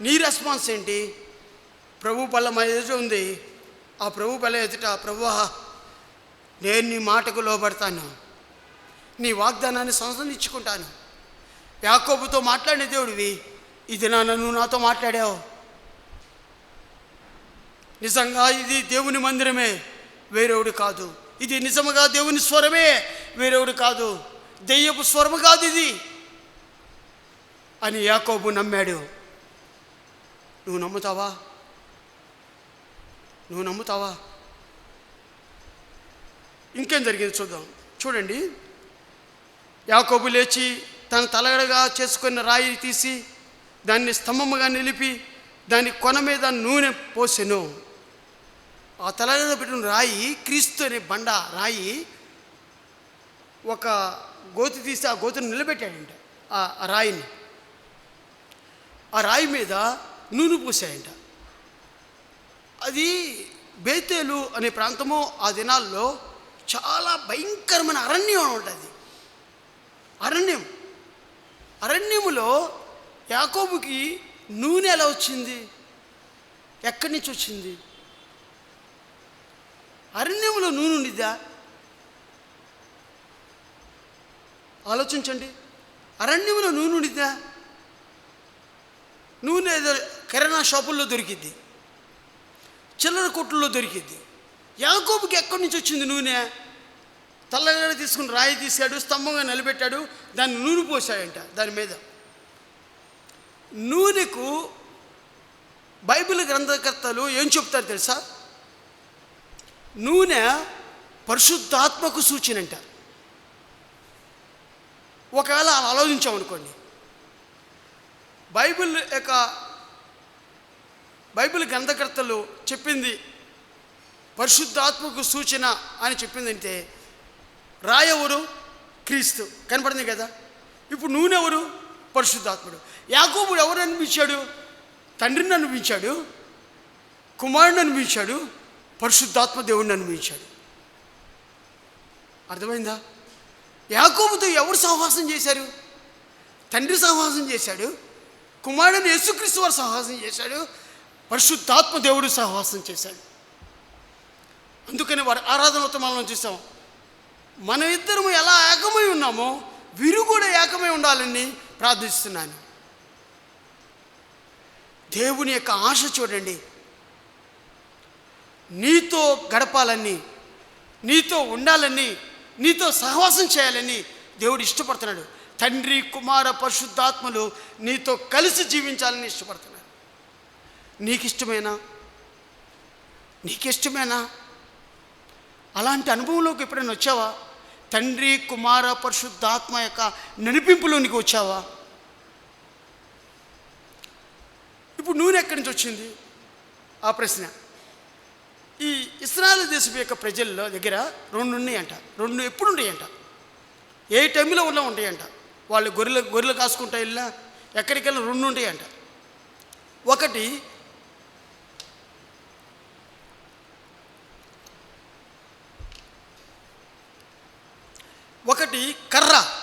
నీ రెస్పాన్స్ ఏంటి? ప్రభు బల్ల మా ఎదుట ఉంది. ఆ ప్రభు బల్ల ఎదుట, ప్రభువా నేను నీ మాటకు లోబడతాను, నీ వాగ్దానాన్ని సంస్కరించుకుంటాను. యాకోబుతో మాట్లాడిన దేవుడివి, ఇది నువ్వు నాతో మాట్లాడావు. నిజంగా ఇది దేవుని మందిరమే, వేరేవుడు కాదు. ఇది నిజముగా దేవుని స్వరమే, వేరేవుడు కాదు. దెయ్యపు స్వరము కాదు ఇది అని యాకోబు నమ్మాడు. నువ్వు నమ్ముతావా? నువ్వు నమ్ముతావా? ఇంకేం జరిగింది చూద్దాం. చూడండి, యాకోబు లేచి తన తలగడగా చేసుకున్న రాయి తీసి దాన్ని స్తంభముగా నిలిపి దాని కొన మీద నూనె పోసెను. ఆ తలగడ పెట్టిన రాయి క్రీస్తు అనే బండ రాయి ఒక గోతి తీసి ఆ గోతిని నిలబెట్టాడంట. ఆ రాయిని, ఆ రాయి మీద నూనె పూసాయంట. అది బేతేలు అనే ప్రాంతము ఆ దినాల్లో చాలా భయంకరమైన అరణ్యం ఉంటుంది. అరణ్యములో యాకోబుకి నూనె ఎలా వచ్చింది? ఎక్కడి నుంచి వచ్చింది? అరణ్యంలో నూనె ఉండిద్దా? ఆలోచించండి. అరణ్యంలో నూనె ఉండిద్దా? నూనె ఏదో కిరాణా షాపుల్లో దొరికిద్ది, చిల్లర కొట్టుల్లో దొరికిద్ది. యాకోబుకి ఎక్కడి నుంచి వచ్చింది నూనె? తల్లగడ తీసుకుని రాయి తీసాడు, స్తంభంగా నిలబెట్టాడు, దాన్ని నూనె పోసాడంట. దాని మీద నూనెకు బైబిల్ గ్రంథకర్తలు ఏం చెప్తారు తెలుసా? నూనె పరిశుద్ధాత్మకు సూచనంట. ఒకవేళ అలా ఆలోచించామనుకోండి, బైబిల్ గ్రంథకర్తలు చెప్పింది పరిశుద్ధాత్మకు సూచన అని చెప్పిందంటే, రాయెవరు? క్రీస్తు కనపడింది కదా. ఇప్పుడు నూనె ఎవరు? పరిశుద్ధాత్ముడు. యాకోబుడు ఎవరు అనిపించాడు? తండ్రిని అనిపించాడు, కుమారుడిని అనిపించాడు, పరిశుద్ధాత్మ దేవుడిని అనిపించాడు. అర్థమైందా? యాకోబుతో ఎవరు సహవాసం చేశారు? తండ్రి సహవాసం చేశాడు, కుమారుడిని యేసుక్రీస్తు వారు సహవాసం చేశాడు, పరిశుద్ధాత్మ దేవుడు సహవాసం చేశాడు. అందుకని వారి ఆరాధనతో మనం చూసాం. మన ఇద్దరము ఎలా ఏకమై ఉన్నామో వీరు కూడా ఏకమై ఉండాలని ప్రార్థిస్తున్నాను. దేవుని యొక్క ఆశ చూడండి. నీతో గడపాలని, నీతో ఉండాలని, నీతో సహవాసం చేయాలని దేవుడు ఇష్టపడుతున్నాడు. తండ్రి, కుమార, పరిశుద్ధాత్మలు నీతో కలిసి జీవించాలని ఇష్టపడుతున్నాడు. నీకిష్టమేనా? నీకిష్టమేనా? అలాంటి అనుభవంలోకి ఎప్పుడైనా వచ్చావా? తండ్రి, కుమార, పరిశుద్ధాత్మ యొక్క నడిపింపులోనికి వచ్చావా? ఇప్పుడు నూనె ఎక్కడి నుంచి వచ్చింది? ఆ ప్రశ్న. ఈ ఇశ్రాయేలు దేశం యొక్క ప్రజల్లో దగ్గర రెండు ఉన్నాయంట. రెండు ఎప్పుడు ఉంటాయంట? ఏ టైంలో ఉన్నా ఉంటాయంట. వాళ్ళు గొర్రెలు కాసుకుంటా వెళ్ళినా ఎక్కడికి వెళ్ళినా రెండు ఉంటాయంట. ఒకటి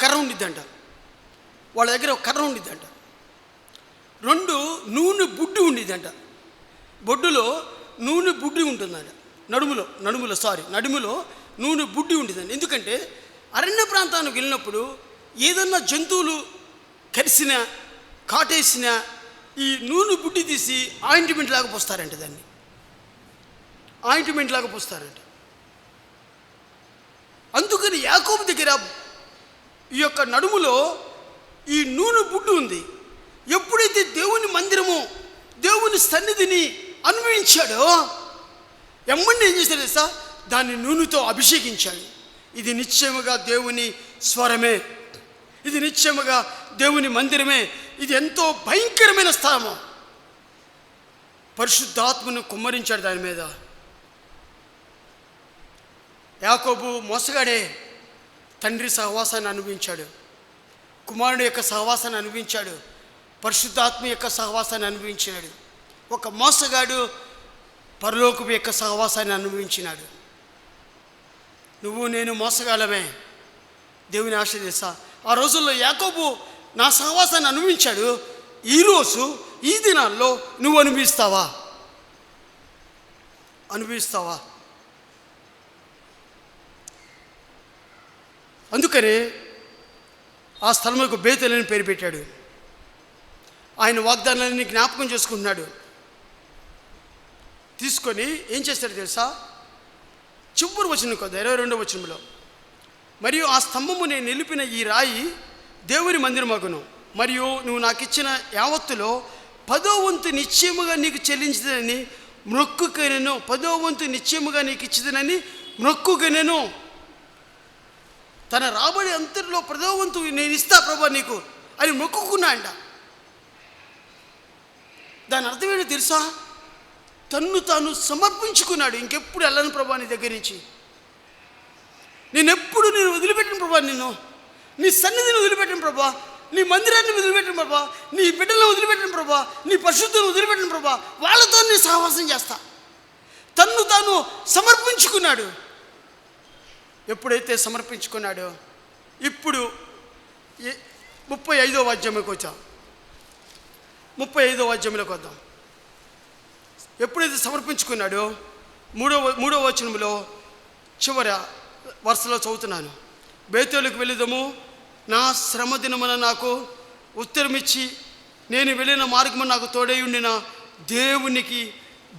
కర్ర ఉండిద్దంట. వాళ్ళ దగ్గర ఒక కర్ర ఉండిద్దంట. రెండు నూనె బుడ్డి ఉండిద్దంట. బొడ్డులో నూనె బుడ్డి ఉంటుందంట. నడుములో నూనె బుడ్డి ఉంటుందండి. ఎందుకంటే అరణ్య ప్రాంతానికి వెళ్ళినప్పుడు ఏదన్నా జంతువులు కరిసినా కాటేసినా ఈ నూనె బుడ్డి తీసి ఆయింట్మెంట్ లాగా పోస్తారంట. దాన్ని ఆయింట్మెంట్ లాగా పోస్తారంట. అందుకని యాకోబు దగ్గర ఈ యొక్క నడుములో ఈ నూనె బుడ్డు ఉంది. ఎప్పుడైతే దేవుని మందిరము, దేవుని సన్నిధిని అనుభవించాడో ఎమ్మడిని ఏం చేశాడు తెలుసా? దాన్ని నూనెతో అభిషేకించాడు. ఇది నిశ్చయముగా దేవుని స్వరమే, ఇది నిశ్చయముగా దేవుని మందిరమే, ఇది ఎంతో భయంకరమైన స్థలము. పరిశుద్ధాత్మను కుమ్మరించాడు దాని మీద. యాకోబు మోసగాడే, తండ్రి సహవాసాన్ని అనుభవించాడు, కుమారుడు యొక్క సహవాసాన్ని అనుభవించాడు, పరిశుద్ధాత్మ యొక్క సహవాసాన్ని అనుభవించినాడు. ఒక మోసగాడు పరలోకపు యొక్క సహవాసాన్ని అనుభవించినాడు. నువ్వు నేను మోసగాలమే. దేవుని ఆశ తెలుసా? ఆ రోజుల్లో యాకోబు నా సహవాసాన్ని అనుభవించాడు. ఈరోజు ఈ దినాల్లో నువ్వు అనుభవిస్తావా? అందుకనే ఆ స్థలముకు బేతేలు అని పేరు పెట్టాడు. ఆయన వాగ్దానాన్ని జ్ఞాపకం చేసుకుంటున్నాడు. తీసుకొని ఏం చేస్తాడు తెలుసా? చివరి వచనం కదా, 22వ వచనంలో, మరియు ఆ స్తంభము నేను నిలిపిన ఈ రాయి దేవుని మందిరమగును, మరియు నువ్వు నాకు ఇచ్చిన యావత్తులో 10వ వంతు నిశ్చయముగా నీకు చెల్లించదనని మొక్కుకొనెను. 10వ వంతు నిశ్చయముగా నీకు ఇచ్చిదనని మొక్కుకొనెను. తన రాబడి అంతటిలో 10వ వంతు నేను ఇస్తా ప్రభా నీకు అని మొక్కుకున్నా అంట. దాని అర్థం ఏంటో తెలుసా? తన్ను తాను సమర్పించుకున్నాడు. ఇంకెప్పుడు వెళ్ళను ప్రభా నీ దగ్గర నుంచి, నేను వదిలిపెట్టిన ప్రభా, నీ సన్నిధిని వదిలిపెట్టిన ప్రభా, నీ మందిరాన్ని వదిలిపెట్టిన ప్రభా, నీ బిడ్డలను వదిలిపెట్టిన ప్రభా, నీ పరిశుద్ధులను వదిలిపెట్టిన ప్రభా, వాళ్ళతో నీ సహవాసం చేస్తా. తన్ను తాను సమర్పించుకున్నాడు. ఎప్పుడైతే సమర్పించుకున్నాడో, ఇప్పుడు 35వ అధ్యాయంలోకి వచ్చాం. 35వ అధ్యాయంలోకి వద్దాం. ఎప్పుడైతే సమర్పించుకున్నాడో, మూడవ వచనంలో చివర వరుసలో చదువుతున్నాను. బేతేలుకు వెళ్ళిదము, నా శ్రమ దినమున నాకు ఉత్తరమిచ్చి నేను వెళ్ళిన మార్గము నాకు తోడై ఉండిన దేవునికి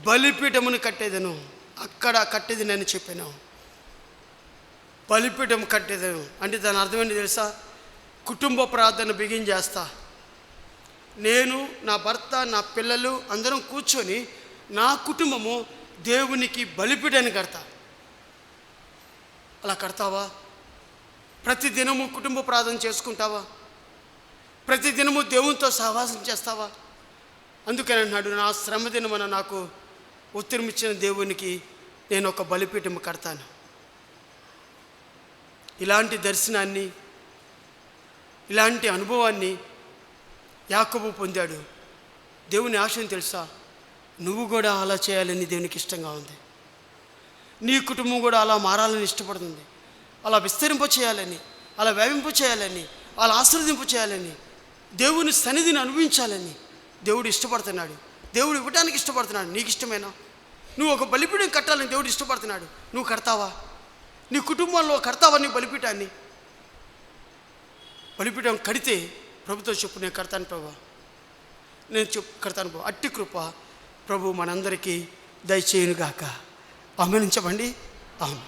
బలిపీఠమును కట్టేదను. అక్కడ కట్టేది నేను చెప్పాను. బలిపీఠం కట్టేదను అంటే దాని అర్థం ఏంటి తెలుసా? కుటుంబ ప్రార్థన బిగిన్ చేస్తా. నేను, నా భర్త, నా పిల్లలు అందరం కూర్చొని నా కుటుంబము దేవునికి బలిపీఠాన్ని కడతా. అలా కడతావా? ప్రతిదినము కుటుంబ ప్రార్థన చేసుకుంటావా? ప్రతిదినము దేవునితో సహవాసం చేస్తావా? అందుకని అన్నాడు, నా శ్రమ దినమున నాకు ఉత్తరమిచ్చిన దేవునికి నేను ఒక బలిపీఠం కడతాను. ఇలాంటి దర్శనాన్ని, ఇలాంటి అనుభవాన్ని యాకోబు పొందాడు. దేవుని ఆశయం తెలుసా? నువ్వు కూడా అలా చేయాలని దేవునికి ఇష్టంగా ఉంది. నీ కుటుంబం కూడా అలా మారాలని ఇష్టపడుతుంది. అలా విస్తరింప చేయాలని, అలా వ్యాపింప చేయాలని, అలా ఆశీర్వదింప చేయాలని, దేవుని సన్నిధిని అనుభవించాలని దేవుడు ఇష్టపడుతున్నాడు. దేవుడు ఇవ్వడానికి ఇష్టపడుతున్నాడు. నీకు ఇష్టమేనా? నువ్వు ఒక బలిపీఠం కట్టాలని దేవుడు ఇష్టపడుతున్నాడు. నువ్వు కడతావా? నీ కుటుంబంలో కడతావా నీ బలిపీఠాన్ని? బలిపీఠం కడితే ప్రభుతో చెప్పు, నేను కడతాను ప్రభా, నేను కడతాను ప్రభా. అట్టి కృప ప్రభు మనందరికీ దయచేయునుగాక. ఆమేన్. చెప్పండి. ఆమేన్.